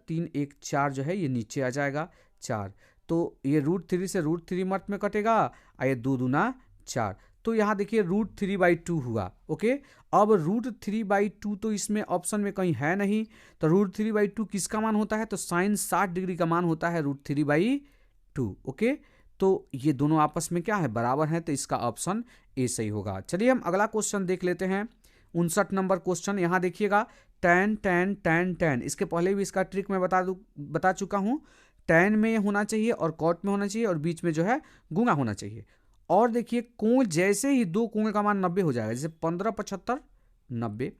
3 1 4 जो है ये नीचे आ जाएगा 4, तो ये √3 से √3 मर्थ में कटेगा, ये 2 दूना 4, तो यहाँ देखिए √3/2 हुआ। ओके, अब √3/2 तो इसमें ऑप्शन में कहीं है नहीं, तो √3/2 किसका मान होता है, तो साइन 60 डिग्री का मान होता है √3/2। ओके, तो ये दोनों आपस में क्या है, बराबर हैं, तो इसका ऑप्शन ए सही होगा। चलिए हम अगला क्वेश्चन देख लेते हैं, 59 नंबर क्वेश्चन। यहाँ देखिएगा tan tan tan tan, इसके पहले भी इसका ट्रिक मैं बता चुका हूँ। tan में होना चाहिए और cot में होना चाहिए और बीच में जो है गुणा होना चाहिए। और देखिए कोण जैसे ही दो कोण का मान 90 हो जाएगा, जैसे 15 75 90,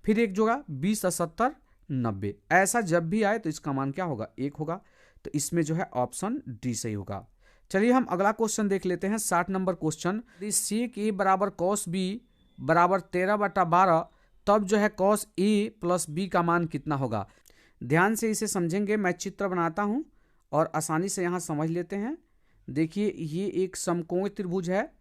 फिर एक जोड़ा 20 और 70 90, ऐसा जब भी आए तो इसका मान क्या होगा, 1 होगा। तो इसमें जो है ऑप्शन डी सही होगा। चलिए हम अगला क्वेश्चन देख लेते हैं, 60 नंबर क्वेश्चन। सेक ए बराबर कॉस बी बराबर 13/12, तब जो है कॉस ए प्लस बी का मान कितना होगा। ध्यान से इसे समझेंगे, मैं चित्र बनाता हूं और आसानी से यहां समझ लेते हैं। देखिए ये एक समकोण त्रिभुज है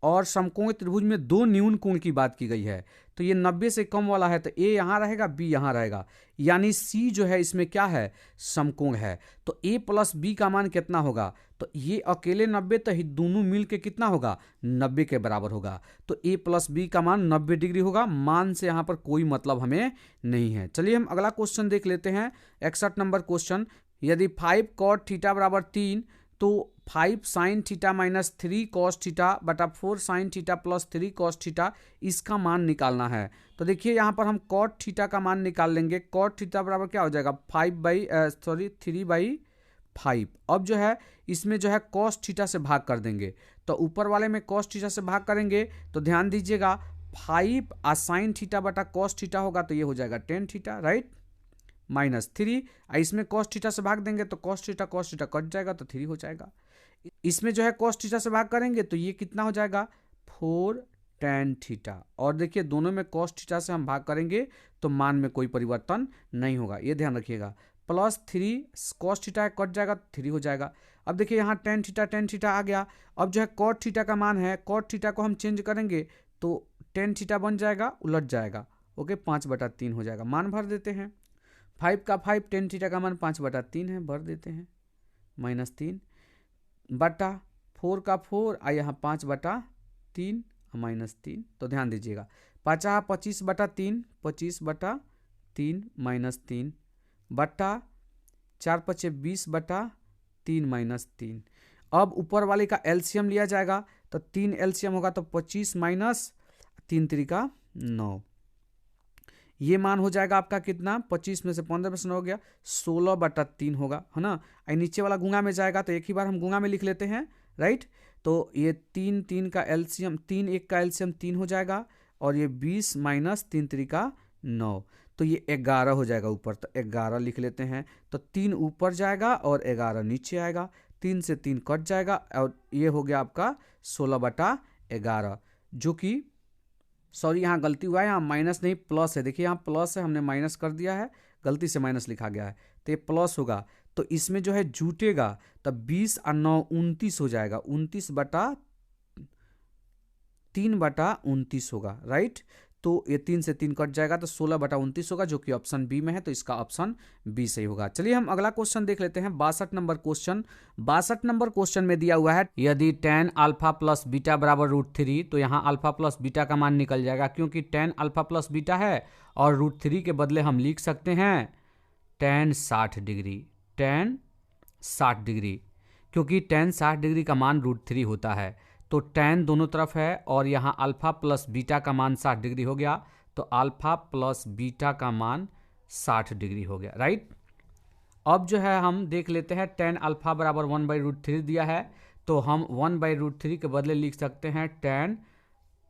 और समकोण त्रिभुज में दो न्यून कोण की बात की गई है, तो ये 90 से कम वाला है, तो ए यहाँ रहेगा, बी यहाँ रहेगा, यानी सी जो है इसमें क्या है, समकोण है। तो ए प्लस बी का मान कितना होगा, तो ये अकेले 90, तो दोनों मिल के कितना होगा, 90 के बराबर होगा। तो ए प्लस बी का मान 90 डिग्री होगा। मान से यहाँ पर कोई मतलब हमें नहीं है। चलिए हम अगला क्वेश्चन देख लेते हैं, 61 नंबर क्वेश्चन। यदि 5 cot थीटा बराबर 3, तो 5 sin theta minus 3 cos theta बटा 4 sin theta plus 3 cos theta, इसका मान निकालना है। तो देखिए यहाँ पर हम cot थीटा का मान निकाल लेंगे। cot थीटा बराबर क्या हो जाएगा, 3/5। अब जो है इसमें जो है cos थीटा से भाग कर देंगे, तो ऊपर वाले में cos थीटा से भाग करेंगे तो ध्यान दीजिएगा 5 sin थीटा बटा cos थीटा होगा, तो ये हो जाएगा tan थीटा, राइट, माइनस 3। इसमें cos थीटा से भाग देंगे तो cos थीटा कट जाएगा, तो 3 हो जाएगा। इसमें जो है cos थीटा से भाग करेंगे तो ये कितना हो जाएगा, 4 tan थीटा। और देखिए दोनों में cos थीटा से हम भाग करेंगे तो मान में कोई परिवर्तन नहीं होगा, ये ध्यान रखिएगा। प्लस 3 cos थीटा कट जाएगा, 3 हो जाएगा। अब देखिए यहाँ tan थीटा आ गया। अब जो है cot थीटा का मान है, cot थीटा को हम चेंज करेंगे तो tan थीटा बन जाएगा, उलट जाएगा। ओके, 5/3 हो जाएगा। मान भर देते हैं, 5 का 5, tan थीटा का मान 5/3 है, भर देते हैं, -3 बटा 4 का 4, यहाँ 5/3 -3। तो ध्यान दीजिएगा 50 25/3, 25/3 -3 बटा 4 5 20/3 -3। अब ऊपर वाले का एलसीएम लिया जाएगा, तो 3 एलसीएम होगा, तो 25 माइनस 3 3 9, ये मान हो जाएगा आपका कितना, 25 में से 15% हो गया, 16/3 होगा, है ना। नीचे वाला गुणा में जाएगा, तो एक ही बार हम गुणा में लिख लेते हैं, राइट। तो ये 3 का एलसीएम, 3 1 का एलसीएम 3 हो जाएगा, और ये 20 माइनस 3 3 9, तो ये 11 हो जाएगा ऊपर, तो 11 लिख लेते हैं। तो 3 ऊपर जाएगा और 11 नीचे आएगा, 3 से 3 कट जाएगा, और ये हो गया आपका 16/11, जो कि सॉरी यहाँ गलती हुआ है, यहाँ माइनस नहीं प्लस है। देखिए यहाँ प्लस है, हमने माइनस कर दिया है, गलती से माइनस लिखा गया है, तो ये प्लस होगा। तो इसमें जो है जुटेगा, तब 20 और 9 29 हो जाएगा, 29/3/29 होगा, राइट। तो ये 3 से 3 कट जाएगा, तो 16/29 होगा, जो कि ऑप्शन बी में है, तो इसका ऑप्शन बी सही होगा। चलिए हम अगला क्वेश्चन देख लेते हैं, 62 नंबर क्वेश्चन। 62 नंबर क्वेश्चन में दिया हुआ है, यदि tan अल्फा प्लस बीटा बराबर √3, तो यहाँ अल्फा प्लस बीटा का मान निकल जाएगा, क्योंकि tan अल्फा प्लस बीटा है, और √3 के बदले हम लिख सकते हैं tan 60 डिग्री, tan 60 डिग्री, क्योंकि tan 60 डिग्री का मान √3 होता है। तो tan दोनों तरफ है, और यहाँ अल्फा प्लस बीटा का मान 60 डिग्री हो गया, तो अल्फा प्लस बीटा का मान 60 डिग्री हो गया, राइट। अब जो है हम देख लेते हैं, tan अल्फा बराबर 1/√3 दिया है, तो हम 1/√3 के बदले लिख सकते हैं tan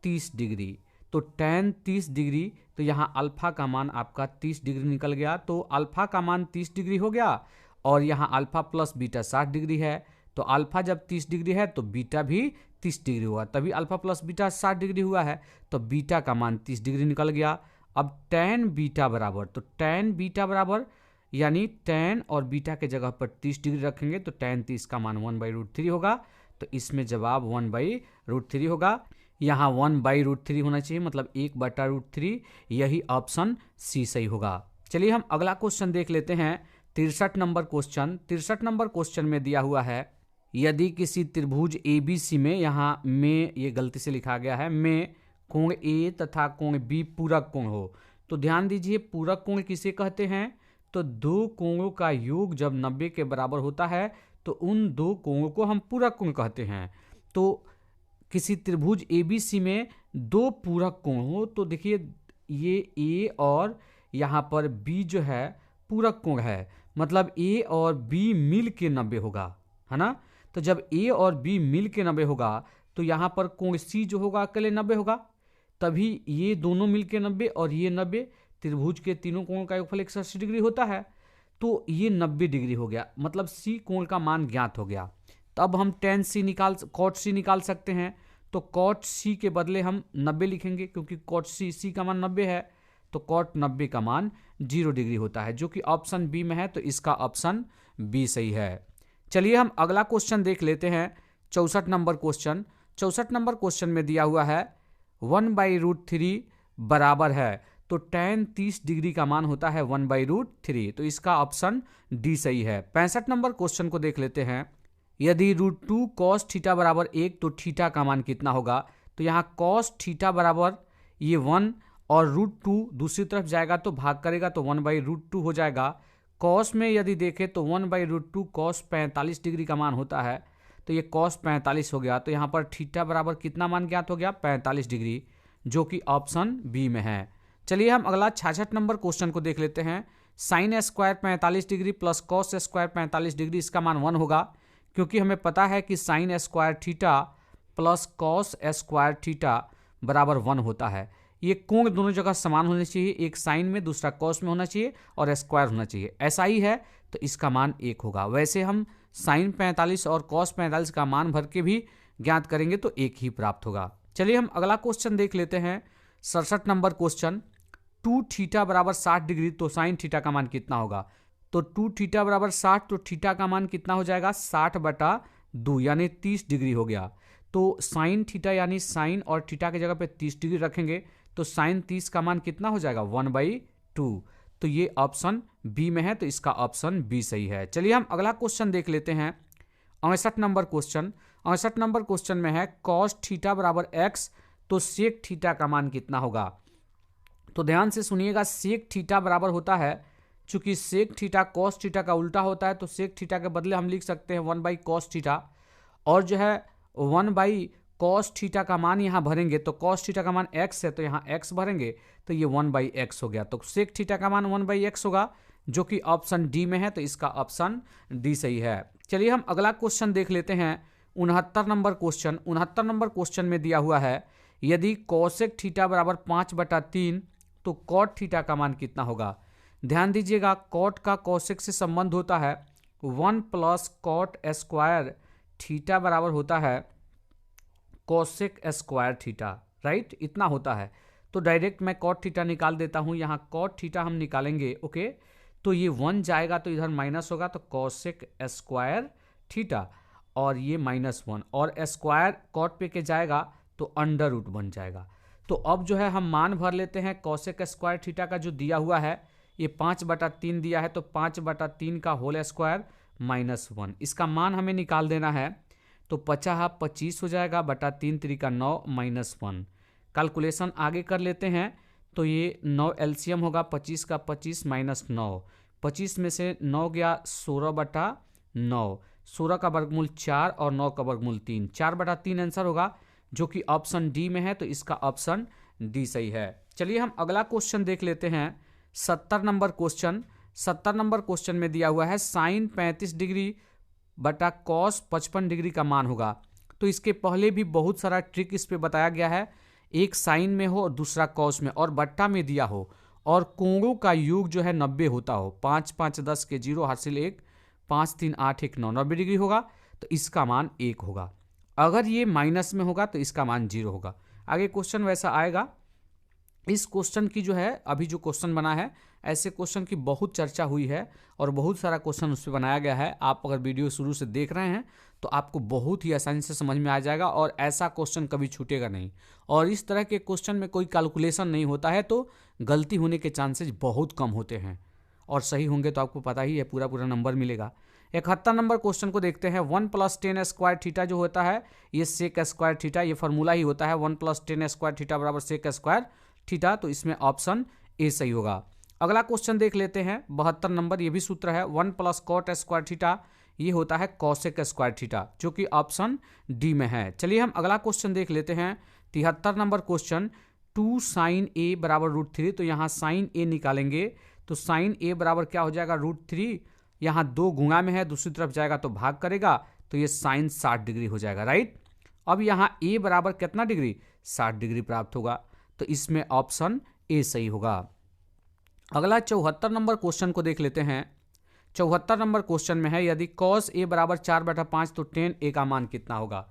30 डिग्री। तो tan 30 डिग्री, तो यहाँ अल्फा का मान आपका 30 डिग्री निकल गया, तो अल्फा का मान 30 डिग्री हो गया, और यहाँ अल्फा प्लस बीटा 60 डिग्री है, तो अल्फा जब 30 डिग्री है तो बीटा भी 30 डिग्री हुआ, तभी अल्फा प्लस बीटा 60 डिग्री हुआ है, तो बीटा का मान 30 डिग्री निकल गया। अब tan बीटा बराबर, तो tan बीटा बराबर यानी tan और बीटा के जगह पर 30 डिग्री रखेंगे, तो tan 30 का मान 1/√3 होगा, तो इसमें जवाब 1/√3 होगा। यहाँ 1/√3 होना चाहिए, मतलब 1/√3, यही ऑप्शन सी सही होगा। चलिए हम अगला क्वेश्चन देख लेते हैं, 63 नंबर क्वेश्चन। 63 नंबर क्वेश्चन में दिया हुआ है, यदि किसी त्रिभुज ABC में, यहाँ में ये गलती से लिखा गया है, में कोण A तथा कोण B पूरक कोण हो, तो ध्यान दीजिए पूरक कोण किसे कहते हैं, तो दो कोणों का योग जब 90 के बराबर होता है तो उन दो कोणों को हम पूरक कोण कहते हैं। तो किसी त्रिभुज ABC में दो पूरक कोण हो, तो देखिए ये A और यहाँ पर B जो है पूरक कोण है, मतलब A और B मिल के 90 होगा, है ना। तो जब A और B मिल के 90 होगा तो यहाँ पर कोण C जो होगा अकेले 90 होगा, तभी ये दोनों मिल के 90 और ये 90, त्रिभुज के तीनों कोण का योगफल 180 डिग्री होता है, तो ये 90 डिग्री हो गया, मतलब C कोण का मान ज्ञात हो गया। तो अब हम cot C निकाल सकते हैं, तो cot C के बदले हम 90 लिखेंगे, क्योंकि cot C का मान 90 है, तो cot 90 का मान 0 डिग्री होता है, जो कि ऑप्शन बी में है, तो इसका ऑप्शन बी सही है। चलिए हम अगला क्वेश्चन देख लेते हैं, 64 नंबर क्वेश्चन। 64 नंबर क्वेश्चन में दिया हुआ है 1/√3 बराबर है, तो tan 30 डिग्री का मान होता है 1/√3, तो इसका ऑप्शन डी सही है। 65 नंबर क्वेश्चन को देख लेते हैं, यदि √2 cos थीटा बराबर 1, तो थीटा का मान कितना होगा। तो यहाँ cos थीटा बराबर ये 1 और √2 दूसरी तरफ जाएगा तो भाग करेगा, तो 1/√2 हो जाएगा। cos में यदि देखें तो 1/√2 cos 45 डिग्री का मान होता है, तो ये cos 45 हो गया, तो यहाँ पर थीटा बराबर कितना मान ज्ञात हो गया, 45 डिग्री, जो कि ऑप्शन बी में है। चलिए हम अगला 66 नंबर क्वेश्चन को देख लेते हैं। sin square 45 degree plus cos square 45 degree, इसका मान 1 होगा, क्योंकि हमें पता है कि sin square theta plus cos square theta बराबर 1 होता है। ये कोण दोनों जगह समान होने चाहिए, एक साइन में दूसरा कॉस में होना चाहिए और स्क्वायर होना चाहिए, ऐसा ही है, तो इसका मान 1 होगा। वैसे हम sin 45 और cos 45 का मान भर के भी ज्ञात करेंगे तो 1 ही प्राप्त होगा। चलिए हम अगला क्वेश्चन देख लेते हैं, 67 नंबर क्वेश्चन। 2 थीटा बराबर 60 डिग्री, तो साइन थीटा का मान कितना होगा। तो 2 थीटा बराबर 60, तो थीटा का मान कितना हो जाएगा, 60/2 यानी 30 डिग्री हो गया। तो साइन थीटा यानी साइन और थीटा की जगह पे 30 डिग्री रखेंगे, तो साइन 30 का मान कितना हो जाएगा, 1/2, तो ये ऑप्शन बी में है, तो इसका ऑप्शन बी सही है। चलिए हम अगला क्वेश्चन देख लेते हैं, 68 नंबर क्वेश्चन। 68 नंबर क्वेश्चन में है cos थीटा बराबर x, तो सेक थीटा का मान कितना होगा। तो ध्यान से सुनिएगा, सेक थीटा बराबर होता है, चूंकि सेक थीटा cos थीटा का उल्टा होता है, तो सेक थीटा के बदले हम लिख सकते हैं 1/cos थीटा, और जो है 1/cos थीटा का मान यहाँ भरेंगे, तो cos थीटा का मान x है, तो यहाँ x भरेंगे, तो ये 1/x हो गया, तो सेक थीटा का मान 1/x होगा, जो कि ऑप्शन डी में है, तो इसका ऑप्शन डी सही है। चलिए हम अगला क्वेश्चन देख लेते हैं, 69 नंबर क्वेश्चन। 69 नंबर क्वेश्चन में दिया हुआ है, यदि cosec थीटा बराबर 5/3, तो cot थीटा का मान कितना होगा। ध्यान दीजिएगा, cot का cosec से संबंध होता है, 1 + cot स्क्वायर थीटा बराबर होता है cosec स्क्वायर थीटा, राइट, इतना होता है। तो डायरेक्ट मैं cot थीटा निकाल देता हूँ, यहाँ cot थीटा हम निकालेंगे, ओके, तो ये 1 जाएगा तो इधर माइनस होगा, तो cosec स्क्वायर थीटा, और ये -1, और स्क्वायर cot पे के जाएगा तो अंडर रूट बन जाएगा। तो अब जो है हम मान भर लेते हैं, cosec स्क्वायर थीटा का जो दिया हुआ है ये 5/3 दिया है, तो 5/3 का होल स्क्वायर -1, इसका मान हमें निकाल देना है, तो 50/25 हो जाएगा, बटा 3 × 9 -1। कैलकुलेशन आगे कर लेते हैं, तो ये 9 एलसीएम होगा, 25 का 25 -9, 25 में से 9 गया 16/9, 16 का वर्गमूल 4 और 9 का वर्गमूल 3, 4/3 आंसर होगा, जो कि ऑप्शन डी में है, तो इसका ऑप्शन डी सही है। चलिए हम अगला क्वेश्चन देख लेते हैं, 70 नंबर क्वेश्चन। 70 नंबर क्वेश्चन में दिया हुआ है साइन 35 डिग्री बटा cos 55 डिग्री का मान होगा। तो इसके पहले भी बहुत सारा ट्रिक इस पे बताया गया है, एक साइन में हो और दूसरा cos में, और बट्टा में दिया हो, और कोणों का योग जो है 90 होता हो, 5 5 10 के 0 हासिल 1, 5 3 8 1 9, 90 डिग्री होगा, तो इसका मान 1 होगा। अगर ये माइनस में होगा तो इसका मान 0 होगा। आगे क्वेश्चन वैसा आएगा। इस क्वेश्चन की जो है अभी जो क्वेश्चन बना है, ऐसे क्वेश्चन की बहुत चर्चा हुई है और बहुत सारा क्वेश्चन उस पर बनाया गया है। आप अगर वीडियो शुरू से देख रहे हैं तो आपको बहुत ही आसानी से समझ में आ जाएगा, और ऐसा क्वेश्चन कभी छूटेगा नहीं। और इस तरह के क्वेश्चन में कोई कैलकुलेशन नहीं होता है, तो गलती होने के चांसेस बहुत कम होते हैं, और सही होंगे तो आपको पता ही है पूरा नंबर मिलेगा। 71 नंबर क्वेश्चन को देखते हैं। 1 + 10 स्क्वायर थीटा जो होता है ये सेक स्क्वायर थीटा, ये फॉर्मूला ही होता है 1 + 10 स्क्वायर थीटा बराबर सेक स्क्वायर थीटा। तो इसमें ऑप्शन ए सही होगा। अगला क्वेश्चन देख लेते हैं 72 नंबर, ये भी सूत्र है 1 + कॉट स्क्वायर थीटा, ये होता है कॉसेक स्क्वायर थीटा, जो कि ऑप्शन डी में है। चलिए हम अगला क्वेश्चन देख लेते हैं 73 नंबर क्वेश्चन। 2 sin a बराबर √3, तो यहाँ sin a निकालेंगे तो sin a बराबर क्या हो जाएगा √3, यहाँ 2 गुणा में है, दूसरी तरफ जाएगा तो भाग करेगा, तो ये sin 60 डिग्री हो जाएगा, राइट। अब यहाँ a बराबर कितना डिग्री, 60 डिग्री प्राप्त होगा, तो इसमें ऑप्शन ए सही होगा। अगला 74 नंबर क्वेश्चन को देख लेते हैं। 74 नंबर क्वेश्चन में है यदि cos a बराबर 4/5 तो tan a का मान कितना होगा।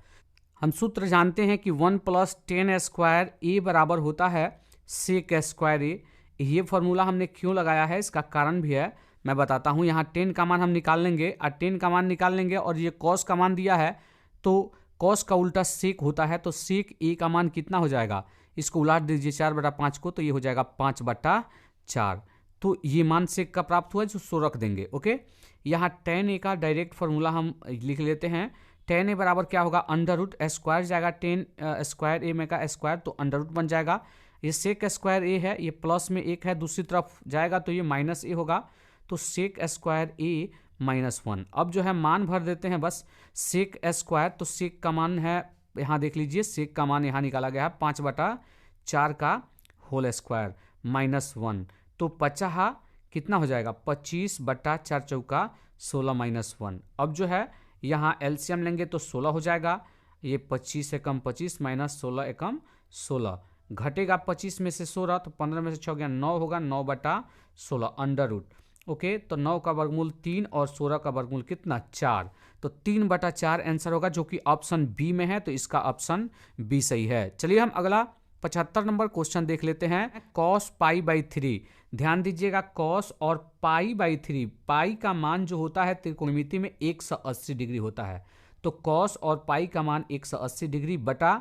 हम सूत्र जानते हैं कि 1 + 10 स्क्वायर a बराबर होता है सेक स्क्वायर a। ये फॉर्मूला हमने क्यों लगाया है इसका कारण भी है, मैं बताता हूँ। यहाँ 10 का मान हम निकाल लेंगे और 10 का मान निकाल लेंगे और ये cos का मान दिया है, तो cos का उल्टा सेक होता है, तो सेक a का मान कितना हो जाएगा, इसको उलट दीजिए 4/5 को, तो ये हो जाएगा 5/4। तो ये मान सेक का प्राप्त हुआ जो सो रख देंगे, ओके। यहाँ tan a का डायरेक्ट फॉर्मूला हम लिख लेते हैं। tan a बराबर क्या होगा, √ स्क्वायर जाएगा 10 स्क्वायर a में का स्क्वायर, तो √ बन जाएगा। ये सेक स्क्वायर a है, ये प्लस में 1 है, दूसरी तरफ जाएगा तो ये -a होगा, तो सेक स्क्वायर a -1। अब जो है मान भर देते हैं बस, सेक स्क्वायर, तो सेक का मान है, यहाँ देख लीजिए सेक का मान यहाँ निकाला गया है 5/4 का होल स्क्वायर -1, तो 50 कितना हो जाएगा 25/4 चौका 16 - 1। अब जो है यहाँ एलसीएम लेंगे तो 16 हो जाएगा, ये 25 एकम 25 - 16 एकम 16, घटेगा 25 में से 16, तो 15 में से 6 गया 9 होगा, 9/16 √ ओके। तो 9 का वर्गमूल 3 और 16 का वर्गमूल कितना 4, तो 3/4 आंसर होगा, जो कि ऑप्शन बी में है, तो इसका ऑप्शन बी सही है। चलिए हम अगला 75 नंबर क्वेश्चन देख लेते हैं। cos π/3, ध्यान दीजिएगा cos और π/3, पाई का मान जो होता है त्रिकोणमिति में 180 डिग्री होता है, तो cos और पाई का मान 180 डिग्री बटा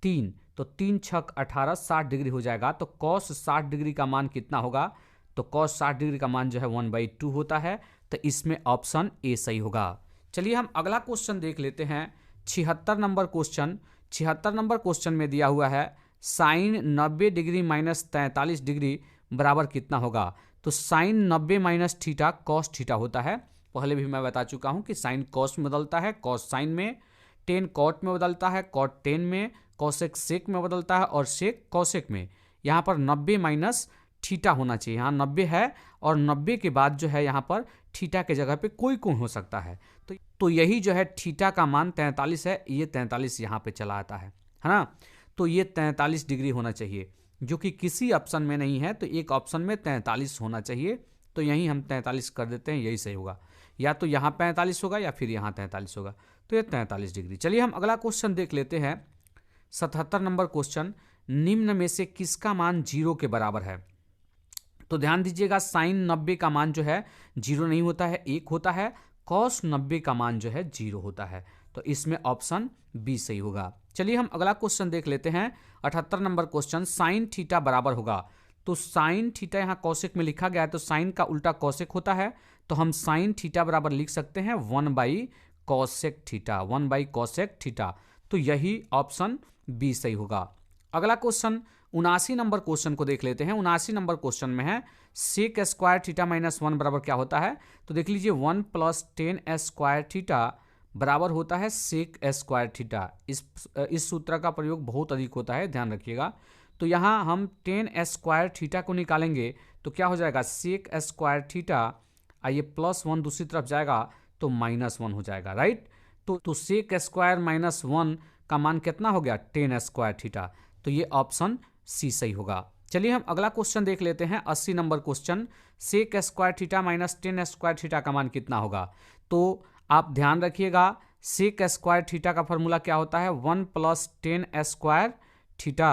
3, तो 3 × 6 = 18, 60 डिग्री हो जाएगा। तो cos 60 डिग्री का मान कितना होगा, तो cos 60 डिग्री का मान जो है 1/2 होता है, तो इसमें ऑप्शन ए सही होगा। चलिए हम अगला क्वेश्चन देख लेते हैं 76 नंबर क्वेश्चन। 76 नंबर क्वेश्चन में दिया हुआ है sin 90 डिग्री - 43 डिग्री बराबर कितना होगा। तो sin 90 - थीटा cos थीटा होता है, पहले भी मैं बता चुका हूं कि sin cos में बदलता है, cos sin में, tan cot में बदलता है, cot tan में, cosec sec में बदलता है और sec cosec में। यहाँ पर 90 - थीटा होना चाहिए, यहाँ 90 है और 90 के बाद जो है यहाँ पर थीटा के जगह पे कोई कोण हो सकता है, तो यही जो है थीटा का मान 43 है, ये 43 यहाँ पे चला आता है ना। तो ये 43 डिग्री होना चाहिए, जो कि किसी ऑप्शन में नहीं है, तो एक ऑप्शन में 43 होना चाहिए, तो यहीं हम 43 कर देते हैं, यही सही होगा। या तो यहाँ 45 होगा या फिर यहाँ 43 होगा, तो ये 43 डिग्री। चलिए हम अगला क्वेश्चन देख लेते हैं 77 नंबर क्वेश्चन। निम्न में से किसका मान 0 के बराबर है। तो ध्यान दीजिएगा sin 90 का मान जो है 0 नहीं होता है, 1 होता है, cos 90 का मान जो है 0 होता है, तो इसमें ऑप्शन बी सही होगा। चलिए हम अगला क्वेश्चन देख लेते हैं 78 नंबर क्वेश्चन। sin थीटा बराबर होगा, तो sin थीटा यहाँ कॉसेक में लिखा गया है, तो sin का उल्टा कॉसेक होता है, तो हम sin थीटा बराबर लिख सकते हैं 1/cosec थीटा, 1/cosec थीटा, तो यही ऑप्शन बी सही होगा। अगला क्वेश्चन 79 नंबर क्वेश्चन को देख लेते हैं। 79 नंबर क्वेश्चन में है सेक स्क्वायर थीटा -1 बराबर क्या होता है। तो देख लीजिए 1 + 10 स्क्वायर थीटा बराबर होता है सेक स्क्वायर थीटा। इस सूत्र का प्रयोग बहुत अधिक होता है, ध्यान रखिएगा। तो यहाँ हम 10 स्क्वायर थीटा को निकालेंगे तो क्या हो जाएगा सेक स्क्वायर थीटा, आइए +1 दूसरी तरफ जाएगा तो -1 हो जाएगा, राइट। तो सेक स्क्वायर -1 का मान कितना हो गया 10 स्क्वायर थीटा, तो ये ऑप्शन सी सही होगा। चलिए हम अगला क्वेश्चन देख लेते हैं 80 number question. Sec square theta -10 square theta का मान कितना होगा। तो आप ध्यान रखिएगा सेक स्क्वायर थीटा का फॉर्मूला क्या होता है 1 + 10 स्क्वायर थीटा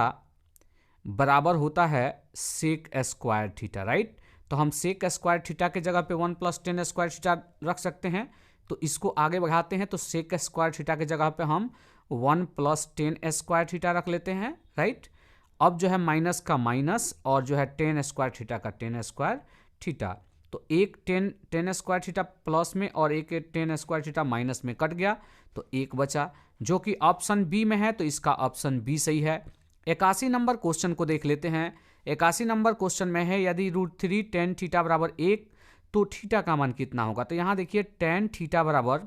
बराबर होता है सेक स्क्वायर थीटा, राइट। तो हम सेक स्क्वायर थीटा के जगह पे 1 + 10 स्क्वायर थीटा रख सकते हैं, तो इसको आगे बढ़ाते हैं, तो सेक स्क्वायर थीटा के जगह पे हम 1 + 10 स्क्वायर थीटा रख लेते हैं, राइट। अब जो है माइनस का माइनस और जो है 10 स्क्वायर थीटा का 10 स्क्वायर थीटा, तो एक टेन स्क्वायर थीटा प्लस में और एक टेन स्क्वायर थीटा माइनस में कट गया, तो एक बचा जो कि ऑप्शन बी में है, तो इसका ऑप्शन बी सही है। 81 नंबर क्वेश्चन को देख लेते हैं। 81 नंबर क्वेश्चन में है यदि √3 टेन थीटा बराबर 1 तो थीटा का मान कितना होगा। तो यहाँ देखिए टेन थीटा बराबर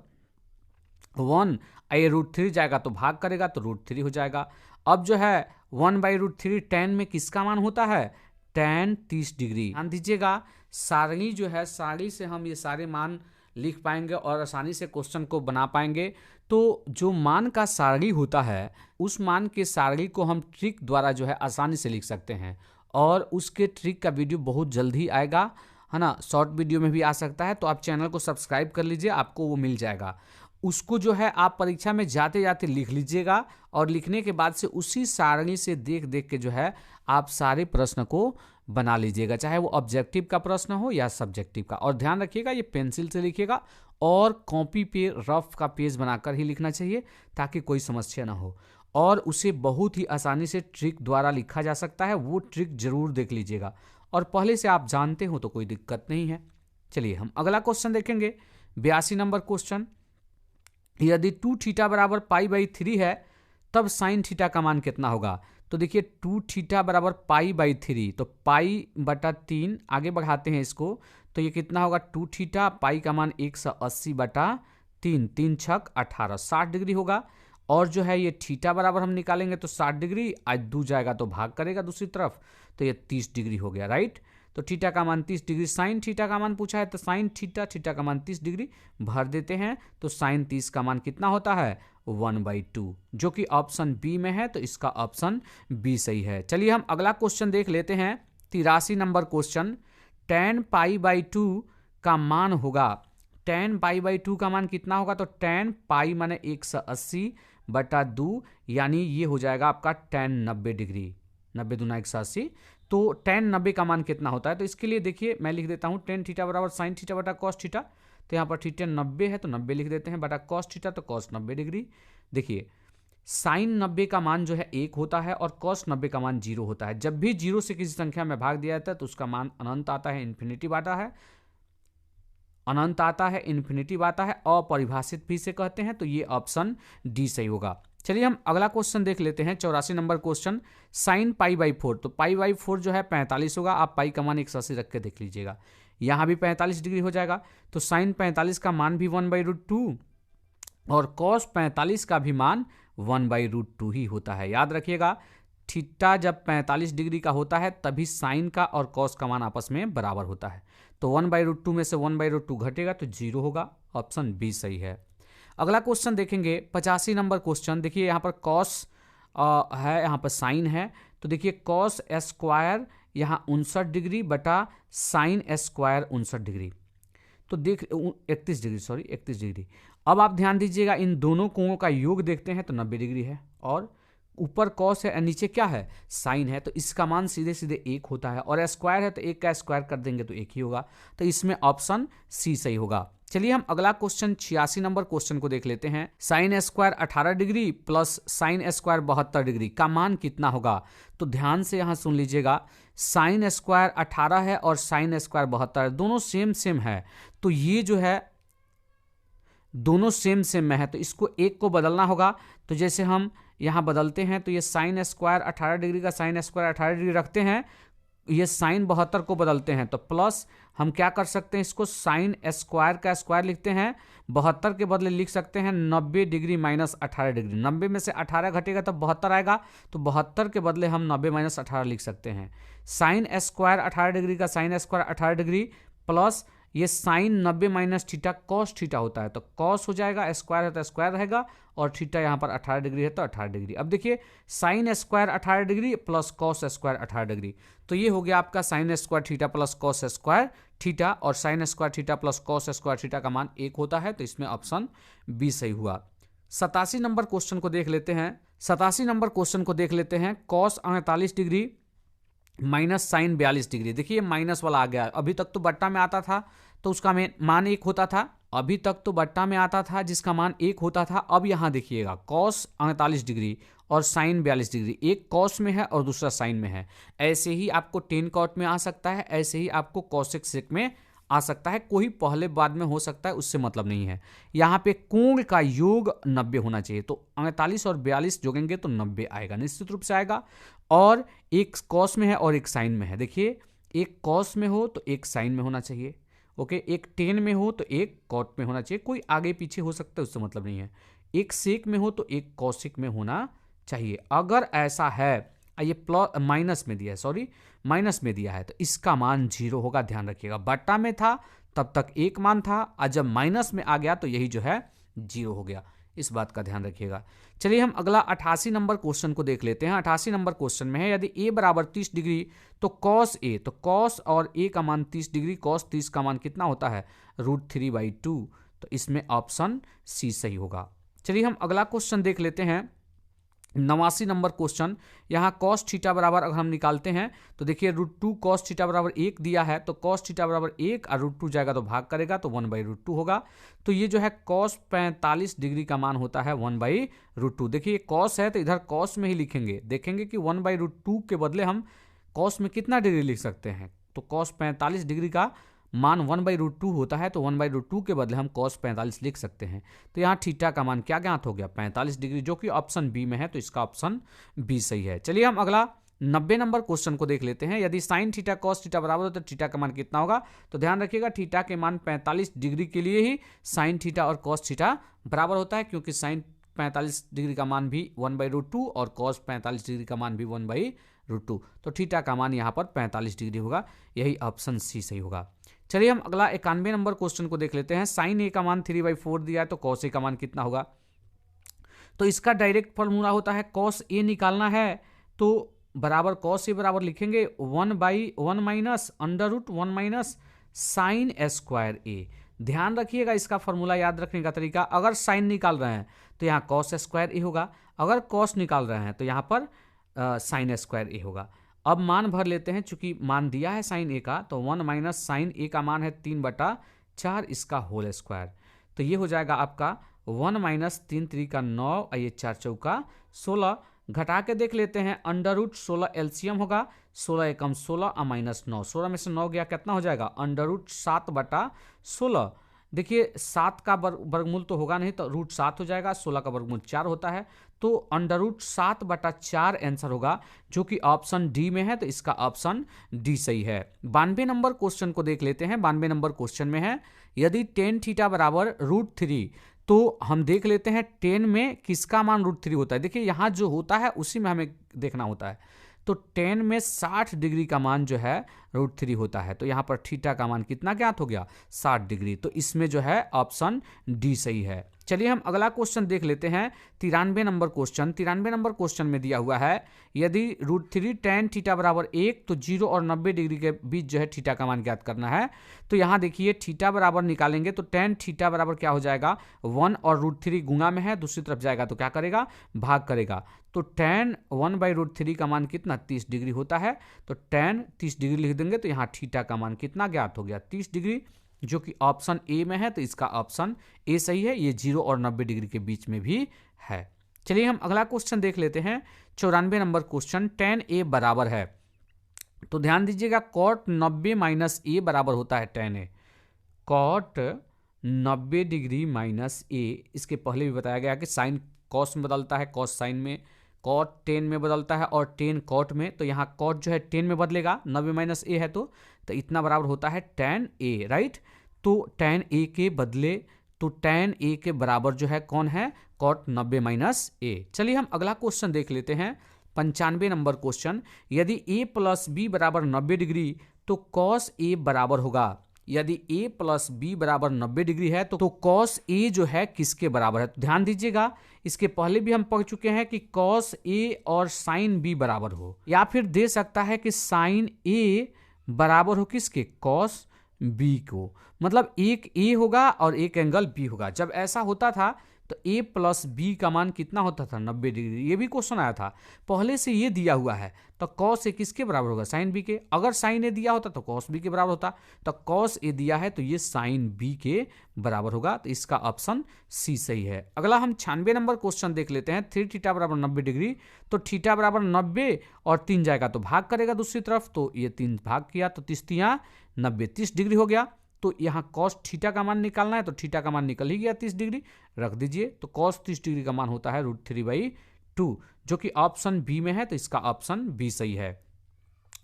1, ये √3 जाएगा तो भाग करेगा तो √3 हो जाएगा। अब जो है 1/√3 टेन में किसका मान होता है, टेन 30 डिग्री। ध्यान दीजिएगा सारणी जो है, सारणी से हम ये सारे मान लिख पाएंगे और आसानी से क्वेश्चन को बना पाएंगे। तो जो मान का सारणी होता है उस मान के सारणी को हम ट्रिक द्वारा जो है आसानी से लिख सकते हैं, और उसके ट्रिक का वीडियो बहुत जल्द ही आएगा, है ना, शॉर्ट वीडियो में भी आ सकता है। तो आप चैनल को सब्सक्राइब कर लीजिए, आपको वो मिल जाएगा। उसको जो है आप परीक्षा में जाते जाते लिख लीजिएगा, और लिखने के बाद से उसी सारणी से देख देख के जो है आप सारे प्रश्न को बना लीजिएगा, चाहे वो ऑब्जेक्टिव का प्रश्न हो या सब्जेक्टिव का। और ध्यान रखिएगा ये पेंसिल से लिखिएगा और कॉपी पे रफ का पेज बनाकर ही लिखना चाहिए ताकि कोई समस्या ना हो, और उसे बहुत ही आसानी से ट्रिक द्वारा लिखा जा सकता है। वो ट्रिक जरूर देख लीजिएगा, और पहले से आप जानते हो तो कोई दिक्कत नहीं है। चलिए हम अगला क्वेश्चन देखेंगे। 82 नंबर क्वेश्चन, यदि 2 थीटा बराबर π/3 है तब साइन थीटा का मान कितना होगा। तो देखिए 2 थीटा बराबर π/3, तो π/3 आगे बढ़ाते हैं इसको, तो ये कितना होगा 2 थीटा, पाई का मान 180/3, 3 छक 18, 60 डिग्री होगा। और जो है ये थीटा बराबर हम निकालेंगे तो 60 डिग्री, आज 2 जाएगा तो भाग करेगा दूसरी तरफ, तो ये 30 डिग्री हो गया, राइट। तो थीटा का मान 30 डिग्री, साइन थीटा का मान पूछा है तो साइन थीटा, थीटा का मान 30 डिग्री भर देते हैं, तो साइन 30 का मान कितना होता है 1/2, जो कि ऑप्शन बी में है, तो इसका ऑप्शन बी सही है। चलिए हम अगला क्वेश्चन देख लेते हैं। 83 नंबर क्वेश्चन, tan π/2 का मान होगा, tan π/2 का मान कितना होगा। तो tan पाई माने 180/2, यानी ये हो जाएगा आपका tan 90 डिग्री, 90 दूना 180, तो tan 90 का मान कितना होता है। तो इसके लिए देखिए मैं लिख देता हूँ tan थीटा बराबर साइन थीटा बटा कॉस थीटा, तो यहाँ पर थीटा 90 है तो 90 लिख देते हैं, बटा कॉस थीटा तो कॉस 90 डिग्री। देखिए साइन 90 का मान जो है 1 होता है और कॉस 90 का मान 0 होता है। जब भी 0 से किसी संख्या में भाग दिया जाता है तो उसका मान अनंत आता है, इन्फिनिटी आता है, अनंत आता है, इन्फिनिटी आता है, अपरिभाषित भी से कहते हैं। तो ये ऑप्शन डी सही होगा। चलिए हम अगला क्वेश्चन देख लेते हैं। 84 नंबर क्वेश्चन, साइन π/4, तो π/4 जो है 45 होगा। आप पाई का मान 180 रख के देख लीजिएगा, यहाँ भी 45 डिग्री हो जाएगा। तो साइन 45 का मान भी 1/√2 और कॉस 45 का भी मान 1/√2 ही होता है। याद रखिएगा थीटा जब 45 डिग्री का होता है तभी साइन का और कॉस का मान आपस में बराबर होता है। तो 1/√2 में से 1/√2 घटेगा तो 0 होगा, ऑप्शन बी सही है। अगला क्वेश्चन देखेंगे 85 नंबर क्वेश्चन। देखिए यहाँ पर कॉस है, यहाँ पर साइन है, तो देखिए कॉस स्क्वायर यहाँ 59 डिग्री बटा साइन स्क्वायर 59 डिग्री, तो देख 31 डिग्री, सॉरी 31 डिग्री। अब आप ध्यान दीजिएगा इन दोनों कोणों का योग देखते हैं तो 90 डिग्री है, और ऊपर कॉस है नीचे क्या है साइन है, तो इसका मान सीधे सीधे 1 होता है, और स्क्वायर है तो 1 का स्क्वायर कर देंगे तो 1 ही होगा, तो इसमें ऑप्शन सी सही होगा। चलिए हम अगला क्वेश्चन 86 नंबर क्वेश्चन को देख लेते हैं। Sine square 18 degree plus sine square 72 degree का मान कितना होगा। तो ध्यान से यहाँ सुन लीजिएगा, साइन स्क्वायर 18 है और साइन स्क्वायर 72 है, दोनों सेम सेम है, तो ये जो है दोनों सेम सेम में है, तो इसको एक को बदलना होगा। तो जैसे हम यहाँ बदलते हैं तो ये साइन स्क्वायर 18 डिग्री का साइन स्क्वायर 18 डिग्री रखते हैं, ये साइन 72 को बदलते हैं तो प्लस हम क्या कर सकते हैं, इसको साइन स्क्वायर का स्क्वायर लिखते हैं, 72 के बदले लिख सकते हैं 90 डिग्री माइनस 18 डिग्री, 90 में से 18 घटेगा तब 72 आएगा, तो 72 के बदले हम 90 माइनस 18 लिख सकते हैं। साइन स्क्वायर 18 डिग्री का साइन स्क्वायर 18 डिग्री प्लस ये sine 90 minus theta cos theta होता है, तो कॉस हो जाएगा, स्क्वायर है तो स्क्वायर रहेगा, और थीटा यहाँ पर 18 डिग्री है तो 18 डिग्री। अब देखिए sine square 18 degree plus cos square 18 degree, तो ये हो गया आपका sine square theta plus cos square theta, और sine square theta plus cos square theta का मान 1 होता है, तो इसमें ऑप्शन बी सही हुआ। 87 नंबर क्वेश्चन को देख लेते हैं। 87 नंबर क्वेश्चन को देख लेते हैं। Cos 48 degree minus sine 42 degree, देखिए माइनस वाला आ गया, अभी तक तो बट्टा में आता था तो उसका मान 1 होता था, अभी तक तो बट्टा में आता था जिसका मान 1 होता था। अब यहाँ देखिएगा कॉस 48 डिग्री और साइन 42 डिग्री, एक कॉस में है और दूसरा साइन में है, ऐसे ही आपको टेन कॉट में आ सकता है, ऐसे ही आपको कॉसेक सेक में आ सकता है, कोई पहले बाद में हो सकता है, उससे मतलब नहीं है। यहाँ पे कोण का योग 90 होना चाहिए, तो 48 और 42 जोड़ेंगे तो 90 आएगा, निश्चित रूप से आएगा। और एक कॉस में है और एक साइन में है, देखिए एक कॉस में हो तो एक साइन में होना चाहिए, ओके, एक टेन में हो तो एक कॉट में होना चाहिए, कोई आगे पीछे हो सकता है, उससे मतलब नहीं है। एक सेक में हो तो एक कॉसिक में होना चाहिए। अगर ऐसा है, ये प्लस माइनस में दिया है, सॉरी माइनस में दिया है, तो इसका मान 0 होगा, ध्यान रखिएगा। बट्टा में था तब तक एक मान था, और जब माइनस में आ गया तो यही जो है 0 हो गया, इस बात का ध्यान रखिएगा। चलिए हम अगला 88 नंबर क्वेश्चन को देख लेते हैं। 88 नंबर क्वेश्चन में है यदि a बराबर 30 डिग्री तो कॉस a, तो कॉस और a का मान 30 डिग्री, कॉस 30 का मान कितना होता है √3/2, तो इसमें ऑप्शन सी सही होगा। चलिए हम अगला क्वेश्चन देख लेते हैं। 89 नंबर क्वेश्चन, यहाँ कॉस थीटा बराबर अगर हम निकालते हैं तो देखिए √2 कॉस थीटा बराबर 1 दिया है, तो कॉस थीटा बराबर 1 और √2 जाएगा तो भाग करेगा तो 1/√2 होगा। तो ये जो है कॉस 45 डिग्री का मान होता है 1/√2। देखिए कॉस है तो इधर कॉस में ही लिखेंगे, देखेंगे कि 1/√2 के बदले हम कॉस में कितना डिग्री लिख सकते हैं, तो कॉस 45 डिग्री का मान 1/√2 होता है, तो 1/√2 के बदले हम cos 45 लिख सकते हैं। तो यहाँ थीटा का मान क्या ज्ञात हो गया 45 डिग्री, जो कि ऑप्शन बी में है, तो इसका ऑप्शन बी सही है। चलिए हम अगला 90 नंबर क्वेश्चन को देख लेते हैं। यदि साइन थीटा cos थीटा बराबर हो तो थीटा का मान कितना होगा, तो ध्यान रखिएगा थीटा के मान 45 डिग्री के लिए ही साइन थीटा और cos थीटा बराबर होता है, क्योंकि साइन 45 डिग्री का मान भी 1/√2 और cos 45 डिग्री का मान भी 1/√2, तो थीटा का मान यहाँ पर 45 डिग्री होगा, यही ऑप्शन सी सही होगा। चलिए हम अगला 91 नंबर क्वेश्चन को देख लेते हैं। साइन ए का मान 3/4 दिया है, तो कॉस ए का मान कितना होगा, तो इसका डायरेक्ट फॉर्मूला होता है कॉस ए निकालना है तो बराबर कॉस ए बराबर लिखेंगे 1/1 माइनस √1 माइनस साइन स्क्वायर ए। ध्यान रखिएगा इसका फॉर्मूला याद रखने का तरीका, अगर साइन निकाल रहे हैं तो यहाँ कॉस स्क्वायर ए होगा, अगर कॉस निकाल रहे हैं तो यहाँ पर साइन स्क्वायर ए होगा। अब मान भर लेते हैं, चूंकि मान दिया है साइन ए का, तो 1 माइनस साइन ए का मान है 3/4 इसका होल स्क्वायर, तो ये हो जाएगा आपका 1 माइनस 3 3 का 9 और ये 4 चौका 16। घटा के देख लेते हैं, √16 एलसीएम होगा, 16 एकम 16 और माइनस 9, 16 में से 9 गया कितना हो जाएगा √7/16। देखिए 7 का वर्गमूल तो होगा नहीं, तो √7 हो जाएगा, 16 का वर्गमूल 4 होता है, तो √7/4 आंसर होगा, जो कि ऑप्शन डी में है, तो इसका ऑप्शन डी सही है। 92 नंबर क्वेश्चन को देख लेते हैं। 92 नंबर क्वेश्चन में है यदि tan थीटा बराबर √3, तो हम देख लेते हैं tan में किसका मान √3 होता है। देखिए यहाँ जो होता है उसी में हमें देखना होता है, तो tan में 60 डिग्री का मान जो है √3 होता है, तो यहाँ पर थीटा का मान कितना ज्ञात हो गया 60 डिग्री, तो इसमें जो है ऑप्शन डी सही है। चलिए हम अगला क्वेश्चन देख लेते हैं। 93 नंबर क्वेश्चन। 93 नंबर क्वेश्चन में दिया हुआ है यदि √3 tan थीटा बराबर 1, तो 0 और 90 डिग्री के बीच जो है थीटा का मान ज्ञात करना है। तो यहाँ देखिए थीटा बराबर निकालेंगे तो tan थीटा बराबर क्या हो जाएगा 1 और √3 गुणा में है, दूसरी तरफ जाएगा तो क्या करेगा भाग करेगा, तो tan 1/√3 का मान कितना 30 डिग्री होता है, तो tan 30 डिग्री लिख देंगे, तो यहाँ थीटा का मान कितना ज्ञात हो गया 30 डिग्री, जो कि ऑप्शन ए में है, तो इसका ऑप्शन ए सही है। ये 0 और 90 डिग्री के बीच में भी है। चलिए हम अगला क्वेश्चन देख लेते हैं। 94 नंबर क्वेश्चन, tan ए बराबर है, तो ध्यान दीजिएगा cot 90 माइनस ए बराबर होता है tan ए, cot 90 डिग्री माइनस ए। इसके पहले भी बताया गया कि साइन कॉस में बदलता है, कॉस साइन में, cot tan में बदलता है और tan cot में, तो यहाँ cot जो है tan में बदलेगा, 90 माइनस ए है तो इतना बराबर होता है tan ए, राइट। तो tan ए के बदले, तो tan ए के बराबर जो है कौन है cot 90 माइनस ए। चलिए हम अगला क्वेश्चन देख लेते हैं। 95 नंबर क्वेश्चन, यदि a प्लस बी बराबर 90 डिग्री तो cos a बराबर होगा, यदि a प्लस बी बराबर 90 डिग्री है तो cos a जो है किसके बराबर है, तो ध्यान दीजिएगा इसके पहले भी हम पढ़ चुके हैं कि cos a और sin b बराबर हो, या फिर दे सकता है कि sin a बराबर हो किसके cos b को, मतलब एक a होगा और एक एंगल b होगा। जब ऐसा होता था तो a प्लस बी का मान कितना होता था 90 डिग्री, ये भी क्वेश्चन आया था, पहले से ये दिया हुआ है, तो cos a किसके बराबर होगा साइन b के, अगर साइन a दिया होता तो cos b के बराबर होता, तो cos a दिया है तो ये साइन b के बराबर होगा, तो इसका ऑप्शन सी सही है। अगला हम 96 नंबर क्वेश्चन देख लेते हैं। 3 थीटा बराबर 90 डिग्री, तो थीटा बराबर 90 और 3 जाएगा तो भाग करेगा दूसरी तरफ, तो ये 3 भाग किया तो 30 × 90 30 डिग्री हो गया, तो यहाँ कॉस थीटा का मान निकालना है, तो थीटा का मान निकल ही गया 30 डिग्री, रख दीजिए। तो कॉस 30 डिग्री का मान होता है √3/2, जो कि ऑप्शन बी में है, तो इसका ऑप्शन बी सही है।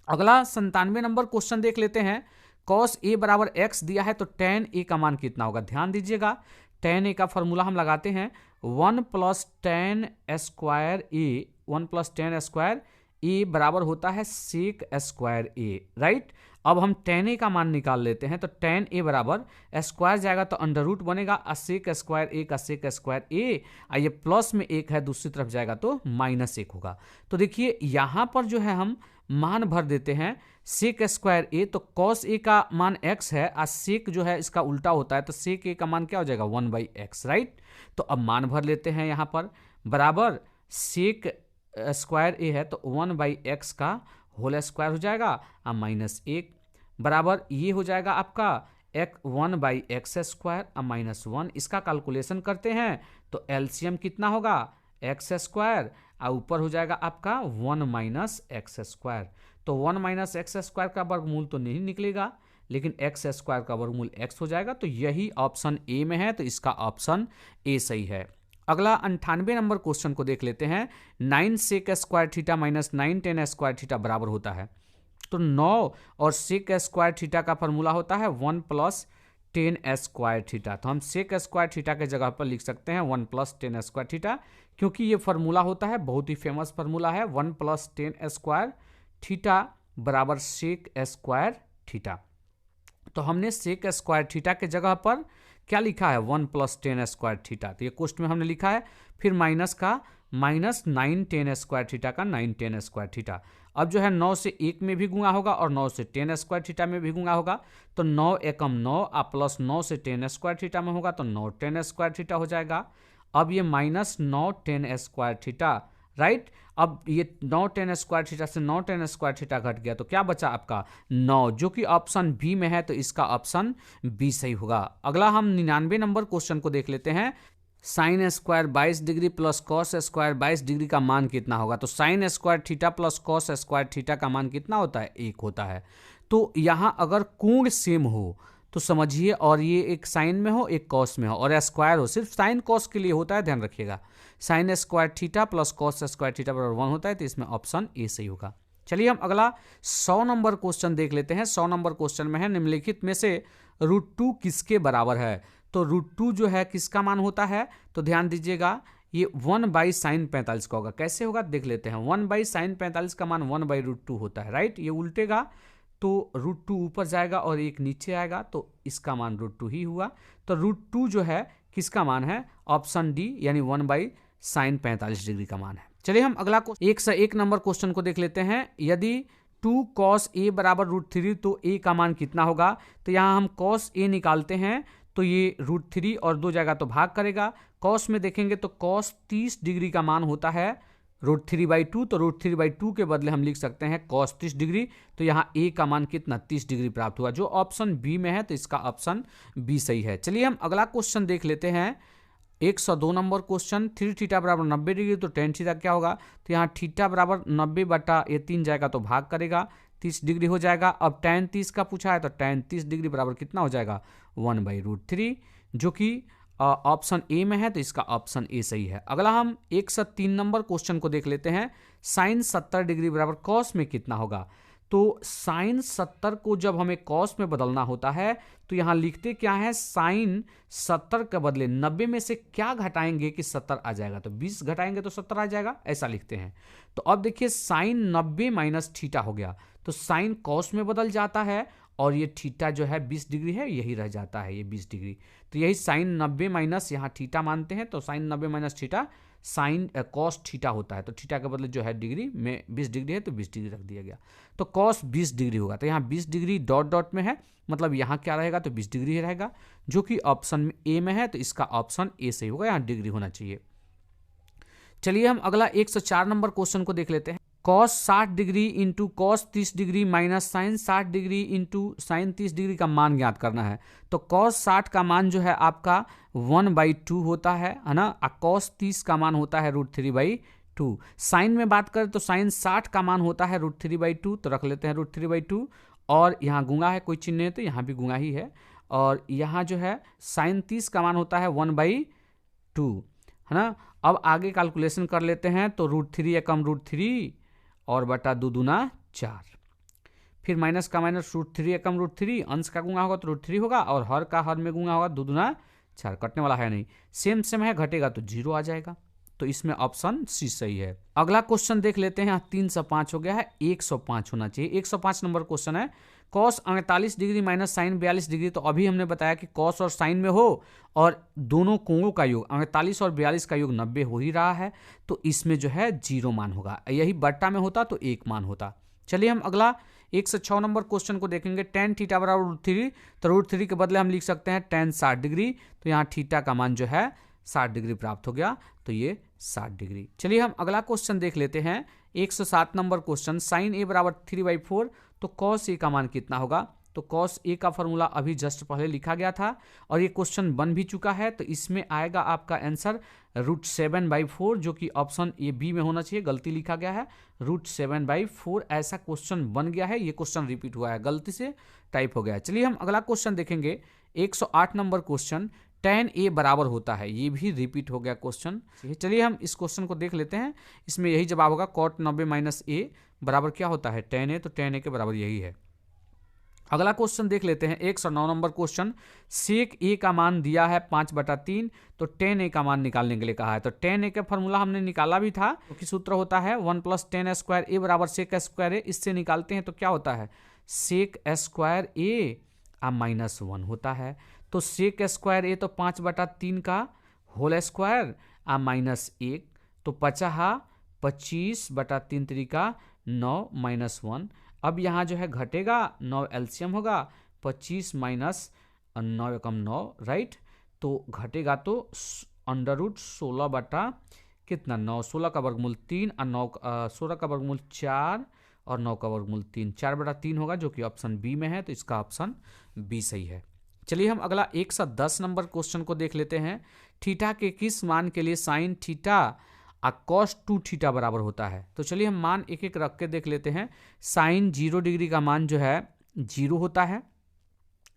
अगला 97 नंबर क्वेश्चन देख लेते हैं। कॉस ए बराबर x दिया है, तो tan a का मान कितना होगा? ध्यान दीजिएगा, tan a का फॉर्मूला हम लगाते हैं 1 + tan स्क्वायर ए, 1 + tan स्क्वायर ए बराबर होता है sec स्क्वायर ए, राइट। अब हम tan a का मान निकाल लेते हैं, तो tan a बराबर स्क्वायर जाएगा तो अंडर रूट बनेगा, sec स्क्वायर ए का sec स्क्वायर ए, ये प्लस में 1 है, दूसरी तरफ जाएगा तो -1 होगा। तो देखिए यहाँ पर जो है हम मान भर देते हैं sec स्क्वायर ए, तो cos a का मान x है, और sec जो है इसका उल्टा होता है, तो sec a का मान क्या हो जाएगा? 1/x, right. तो अब मान भर लेते हैं यहाँ पर, बराबर sec स्क्वायर ए है तो 1/x का होल स्क्वायर हो जाएगा, और -1 बराबर ये हो जाएगा आपका 1/x स्क्वायर और -1। इसका कैलकुलेशन करते हैं तो एलसीएम कितना होगा? x स्क्वायर, और ऊपर हो जाएगा आपका 1 - x स्क्वायर। तो 1 - x स्क्वायर का वर्गमूल तो नहीं निकलेगा, लेकिन x स्क्वायर का वर्गमूल x हो जाएगा, तो यही ऑप्शन ए में है, तो इसका ऑप्शन ए सही है। अगला 98 नंबर क्वेश्चन को देख लेते हैं। 9 sec square theta minus 9 tan square theta बराबर होता है, तो 9 और sec स्क्वायर थीटा का फॉर्मूला होता है 1 + tan स्क्वायर थीटा। तो हम sec स्क्वायर थीटा के जगह पर लिख सकते हैं 1 + tan स्क्वायर थीटा, क्योंकि ये फार्मूला होता है, बहुत ही फेमस फार्मूला है, 1 + tan स्क्वायर थीटा बराबर sec स्क्वायर थीटा। तो हमने sec स्क्वायर थीटा के जगह पर क्या लिखा है? 1 + tan स्क्वायर थीटा, तो ये क्वेश्चन में हमने लिखा है, फिर माइनस का -9 tan स्क्वायर थीटा का 9 tan स्क्वायर थीटा। अब जो है 9 से 1 में भी गुणा होगा और 9 से tan स्क्वायर थीटा में भी गुणा होगा, तो 9 एकम 9 और प्लस 9 से tan स्क्वायर थीटा में होगा, तो 9 tan स्क्वायर थीटा हो जाएगा। अब ये -9 tan स्क्वायर थीटा, राइट। अब ये 9 tan स्क्वायर थीटा से 9 tan स्क्वायर थीटा घट गया, तो क्या बचा आपका? 9, जो कि ऑप्शन बी में है, तो इसका ऑप्शन बी सही होगा। अगला हम 99 नंबर क्वेश्चन को देख लेते हैं। Sine square 22 degree plus cos square 22 degree का मान कितना होगा? तो sign square theta plus cos square theta का मान कितना होता है? 1 होता है। तो यहाँ अगर कोण सेम हो तो समझिए, और ये एक साइन में हो एक कॉस में हो और स्क्वायर हो, सिर्फ साइन कॉस के लिए होता है, ध्यान रखिएगा। Sign square theta plus cos square theta बराबर 1 होता है, तो इसमें ऑप्शन ए सही होगा। चलिए हम अगला 100 नंबर क्वेश्चन देख लेते हैं। 100 नंबर क्वेश्चन में है, निम्नलिखित में से √2 किसके बराबर है? तो √2 जो है किसका मान होता है? तो ध्यान दीजिएगा, ये 1/sin 45 का होगा। कैसे होगा देख लेते हैं। 1/sin 45 का मान 1/√2 होता है, राइट। ये उल्टेगा तो √2 ऊपर जाएगा और एक नीचे आएगा, तो इसका मान √2 ही हुआ। तो √2 जो है किसका मान है? ऑप्शन डी, यानी 1/sin 45 डिग्री का मान है। चलिए हम अगला 101 नंबर क्वेश्चन को देख लेते हैं। यदि 2 cos a बराबर √3, तो a का मान कितना होगा? तो यहाँ हम cos a निकालते हैं, तो ये √3 और 2 जाएगा तो भाग करेगा। cos में देखेंगे तो cos 30 डिग्री का मान होता है √3/2, तो √3/2 के बदले हम लिख सकते हैं cos 30 डिग्री। तो यहाँ a का मान कितना? 30 डिग्री प्राप्त हुआ, जो ऑप्शन बी में है, तो इसका ऑप्शन बी सही है। चलिए हम अगला क्वेश्चन देख लेते हैं। 102 नंबर क्वेश्चन। 3 थीटा बराबर 90 डिग्री, तो tan थीटा क्या होगा? तो यहाँ थीटा बराबर 90/3 जाएगा तो भाग करेगा, 30 डिग्री हो जाएगा। अब tan 30 का पूछा है, तो tan 30 डिग्री बराबर कितना हो जाएगा? 1/√3, जो कि ऑप्शन ए में है, तो इसका ऑप्शन ए सही है। अगला हम 103 नंबर क्वेश्चन को देख लेते हैं। साइन 70 डिग्री बराबर कॉस में कितना होगा? तो साइन 70 को जब हमें कॉस में बदलना होता है, तो यहाँ लिखते क्या है? साइन 70 के बदले 90 में से क्या घटाएंगे कि 70 आ जाएगा? तो 20 घटाएंगे तो 70 आ जाएगा, ऐसा लिखते हैं। तो अब देखिए, साइन 90 माइनस थीटा हो गया, तो साइन कॉस में बदल जाता है, और ये थीटा जो है 20 डिग्री है, यही रह जाता है, ये 20 डिग्री। तो यही साइन 90 माइनस यहाँ थीटा मानते हैं, तो sine 90 minus theta sine cos theta होता है। तो थीटा के बदले जो है डिग्री में 20 डिग्री है, तो 20 डिग्री रख दिया गया, तो कॉस 20 डिग्री होगा। तो यहाँ 20 डिग्री डॉट डॉट में है, मतलब यहाँ क्या रहेगा? तो 20 डिग्री रहेगा, जो कि ऑप्शन ए में है, तो इसका ऑप्शन ए सही होगा, यहाँ डिग्री होना चाहिए। चलिए हम अगला 104 नंबर क्वेश्चन को देख लेते हैं। Cos 60 degree into cos 30 degree minus sine 60 degree into sine 30 degree का मान ज्ञात करना है। तो कॉस 60 का मान जो है आपका 1/2 होता है ना, और कॉस 30 का मान होता है √3/2। साइन में बात करें तो साइन 60 का मान होता है √3/2, तो रख लेते हैं √3/2, और यहाँ गुंगा है, कोई चिन्ह है तो यहाँ भी गुंगा ही है, और यहाँ जो है साइन 30 का मान होता है 1/2, है ना। अब आगे कैलकुलेशन कर लेते हैं, तो √3 एकम √3 और बटा 2 दूना 4, फिर माइनस का माइनस √3 एकम √3, अंश का गुणा होगा तो √3 होगा और हर का हर में गुणा होगा 2 दूना 4, कटने वाला है नहीं, सेम सेम है, घटेगा तो 0 आ जाएगा। तो इसमें ऑप्शन सी सही है। अगला क्वेश्चन देख लेते हैं। 305 हो गया है, 105 होना चाहिए। 105 नंबर क्वेश्चन है, cos 48 degree minus sine 42 degree. तो अभी हमने बताया कि कॉस और साइन में हो और दोनों कोणों का योग 48 और 42 का योग 90 हो ही रहा है, तो इसमें जो है 0 मान होगा। यही बट्टा में होता तो 1 मान होता। चलिए हम अगला 106 नंबर क्वेश्चन को देखेंगे। tan थीटा बराबर √3, तो √3 के बदले हम लिख सकते हैं tan 60 डिग्री। तो यहाँ थीटा का मान जो है 60 डिग्री प्राप्त हो गया, तो ये 60 डिग्री। चलिए हम अगला क्वेश्चन देख लेते हैं। 107 नंबर क्वेश्चन, साइन a बराबर 3/4, तो कॉस a का मान कितना होगा। तो कॉस a का फॉर्मूला अभी जस्ट पहले लिखा गया था और ये क्वेश्चन बन भी चुका है, तो इसमें आएगा आपका आंसर √7/4, जो कि ऑप्शन ए बी में होना चाहिए, गलती लिखा गया है √7/4। ऐसा क्वेश्चन बन गया है, ये क्वेश्चन रिपीट हुआ है, गलती से टाइप हो गया है। चलिए हम अगला क्वेश्चन देखेंगे। 108 नंबर क्वेश्चन, tan a बराबर होता है, ये भी रिपीट हो गया क्वेश्चन। चलिए हम इस क्वेश्चन को देख लेते हैं। इसमें यही जवाब होगा, cot 90 माइनस a बराबर क्या होता है tan a, तो tan a के बराबर यही है। अगला क्वेश्चन देख लेते हैं। 109 नंबर क्वेश्चन, सेक a का मान दिया है 5/3, तो tan a का मान निकालने के लिए कहा है। तो tan a का फॉर्मूला हमने निकाला भी था, क्योंकि सूत्र होता है 1 + tan स्क्वायर a बराबर सेक स्क्वायर a। इससे निकालते हैं तो क्या होता है, सेक स्क्वायर a -1 होता है। तो सेक स्क्वायर a तो 5/3 का होल स्क्वायर -1, तो 25/3 3 9 -1। अब यहाँ जो है घटेगा, 9 एलसीएम होगा, 25 माइनस 9 एकम 9, राइट। तो घटेगा तो √16 बटा कितना 9, 16 का वर्गमूल 3 और 9 16 का वर्गमूल 4 और 9 का वर्गमूल 3, 4/3 होगा, जो कि ऑप्शन बी में है, तो इसका ऑप्शन बी सही है। चलिए हम अगला 110 नंबर क्वेश्चन को देख लेते हैं। थीटा के किस मान के लिए साइन थीटा cos 2 थीटा बराबर होता है। तो चलिए हम मान एक एक रख के देख लेते हैं। साइन 0 डिग्री का मान जो है 0 होता है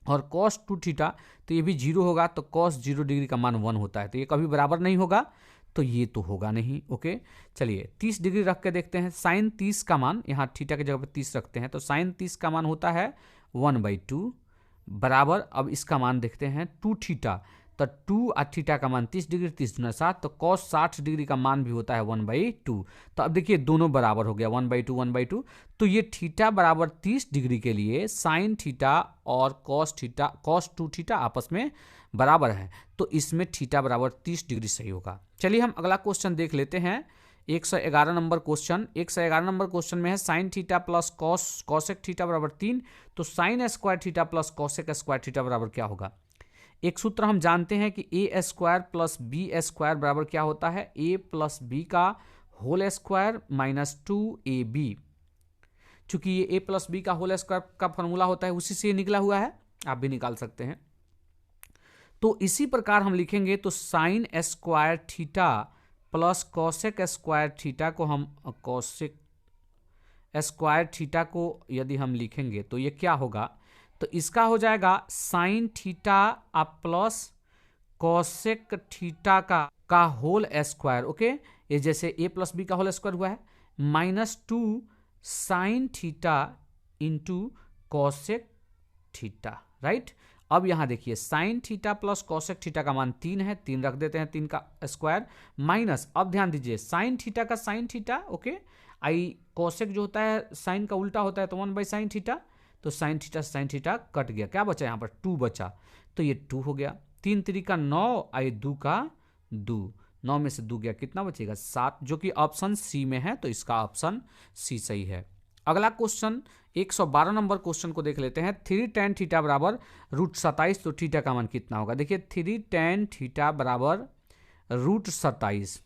और cos 2 थीटा तो ये भी 0 होगा, तो cos 0 डिग्री का मान 1 होता है, तो ये कभी बराबर नहीं होगा, तो ये तो होगा नहीं। ओके, चलिए 30 डिग्री रख के देखते हैं। साइन 30 का मान, यहाँ थीटा की जगह पर 30 रखते हैं, तो साइन 30 का मान होता है 1/2 बराबर, अब इसका मान देखते हैं 2 थीटा, तो 2 और थीटा का मान 30 डिग्री, 30 × 7, तो cos 60 डिग्री का मान भी होता है 1/2। तो अब देखिए दोनों बराबर हो गया, 1/2 1/2। तो ये थीटा बराबर 30 डिग्री के लिए साइन थीटा और cos 2 थीटा आपस में बराबर है, तो इसमें थीटा बराबर 30 डिग्री सही होगा। चलिए हम अगला क्वेश्चन देख लेते हैं। 111 नंबर क्वेश्चन, 111 नंबर क्वेश्चन में है sine theta plus cosec theta बराबर 3, तो sign square theta plus cosec square theta बराबर क्या होगा। एक सूत्र हम जानते हैं कि a² + b² बराबर क्या होता है, a + b का होल स्क्वायर -2ab। चूंकि ये a + b का होल स्क्वायर का फॉर्मूला होता है, उसी से निकला हुआ है, आप भी निकाल सकते हैं। तो इसी प्रकार हम लिखेंगे, तो sign square theta plus cosec square theta को हम कॉसेक स्क्वायर थीटा को यदि हम लिखेंगे तो ये क्या होगा, तो इसका हो जाएगा sine theta plus cosec theta का होल स्क्वायर। ओके, ये जैसे a + b का होल स्क्वायर हुआ है, -2 sine theta into cosec theta, right. अब यहाँ देखिए sine theta plus cosec theta का मान 3 है, 3 रख देते हैं, 3 का स्क्वायर माइनस, अब ध्यान दीजिए साइन थीटा का साइन थीटा, ओके, आई कॉसेक जो होता है साइन का उल्टा होता है, तो 1/sin थीटा, तो साइन थीटा कट गया, क्या बचा यहाँ पर 2 बचा, तो ये 2 हो गया, 3 3 का 9 आई 2 का 2, 9 में से 2 गया, कितना बचेगा 7, जो कि ऑप्शन सी में है, तो इसका ऑप्शन सी सही है। अगला क्वेश्चन 112 नंबर क्वेश्चन को देख लेते हैं। 3 tan थीटा बराबर √27, तो थीटा का मान कितना होगा। देखिए 3 tan थीटा बराबर √27,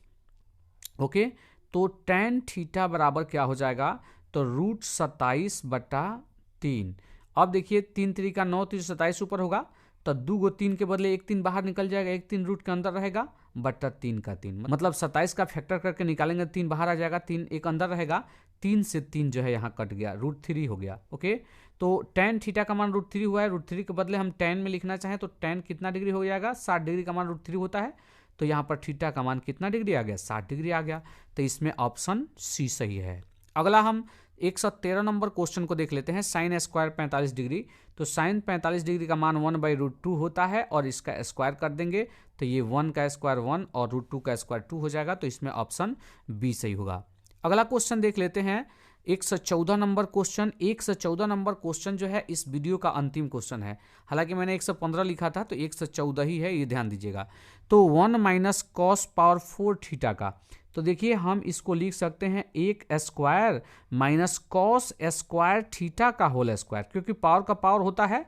ओके, तो tan थीटा बराबर क्या हो जाएगा, तो √27/3। अब देखिए 3 3 का 9, 3 27 ऊपर होगा, तो 2 को 3 के बदले 1 3 बाहर निकल जाएगा, 1 3 रूट के अंदर रहेगा, बटा 3 का 3, मतलब 27 का फैक्टर करके निकालेंगे, 3 बाहर आ जाएगा, 3 एक अंदर रहेगा, 3 से 3 जो है यहाँ कट गया, √3 हो गया। ओके, तो tan थीटा का मान √3 हुआ है, √3 के बदले हम tan में लिखना चाहें तो tan कितना डिग्री हो जाएगा, 60 डिग्री का मान √3 होता है, तो यहाँ पर थीटा का मान कितना डिग्री आ गया, 60 डिग्री आ गया। तो इसमें ऑप्शन सी सही है। अगला हम 113 नंबर क्वेश्चन को देख लेते हैं। साइन स्क्वायर 45 डिग्री, तो साइन 45 डिग्री का मान 1/√2 होता है और इसका स्क्वायर कर देंगे तो ये 1 का स्क्वायर 1 और √2 का स्क्वायर 2 हो जाएगा। तो इसमें ऑप्शन बी सही होगा। अगला क्वेश्चन देख लेते हैं 114 नंबर क्वेश्चन। 114 नंबर क्वेश्चन जो है इस वीडियो का अंतिम क्वेश्चन है, हालांकि मैंने 115 लिखा था तो 114 ही है, ये ध्यान दीजिएगा। तो 1 - cos पावर 4 थीटा का, तो देखिए हम इसको लिख सकते हैं 1 square minus cos square theta का होल स्क्वायर, क्योंकि पावर का पावर होता है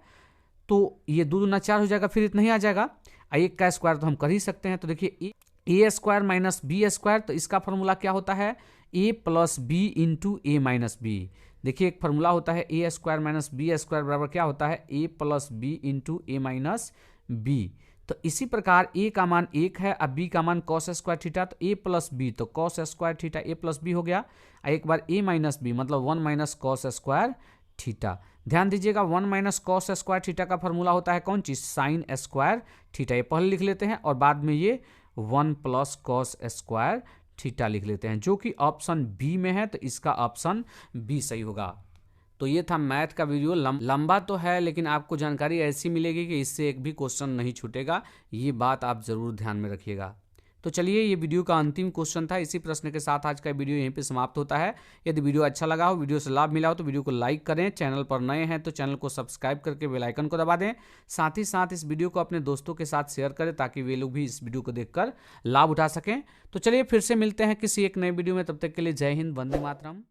तो ये 2 दूना 4 हो जाएगा, फिर इतना ही आ जाएगा। 1 का स्क्वायर तो हम कर ही सकते हैं, तो देखिए ए स्क्वायर माइनस बी स्क्वायर, तो इसका फॉर्मूला क्या होता है, ए प्लस बी इंटू ए माइनस बी। देखिए एक फॉर्मूला होता है ए स्क्वायर माइनस बी स्क्वायर बराबर क्या होता है, ए प्लस बी इंटू ए माइनस बी। तो इसी प्रकार ए का मान 1 है, अब बी का मान कॉस स्क्वायर थीटा, तो ए प्लस बी तो कॉस स्क्वायर थीटा ए प्लस बी हो गया। एक बार ए माइनस बी मतलब 1 - cos स्क्वायर थीटा। ध्यान दीजिएगा 1 - cos स्क्वायर थीटा का फॉर्मूला होता है कौन चीज, साइन स्क्वायर थीटा। ये पहले लिख लेते हैं और बाद में ये 1 + cos स्क्वायर थीटा लिख लेते हैं, जो कि ऑप्शन बी में है, तो इसका ऑप्शन बी सही होगा। तो ये था मैथ का वीडियो। लंबा तो है लेकिन आपको जानकारी ऐसी मिलेगी कि इससे एक भी क्वेश्चन नहीं छूटेगा, ये बात आप जरूर ध्यान में रखिएगा। तो चलिए ये वीडियो का अंतिम क्वेश्चन था। इसी प्रश्न के साथ आज का वीडियो यहीं पे समाप्त होता है। यदि वीडियो अच्छा लगा हो, वीडियो से लाभ मिला हो तो वीडियो को लाइक करें, चैनल पर नए हैं तो चैनल को सब्सक्राइब करके बेल आइकन को दबा दें। साथ ही साथ इस वीडियो को अपने दोस्तों के साथ शेयर करें ताकि वे लोग भी इस वीडियो को देखकर लाभ उठा सकें। तो चलिए फिर से मिलते हैं किसी एक नए वीडियो में, तब तक के लिए जय हिंद, वंदे मातरम।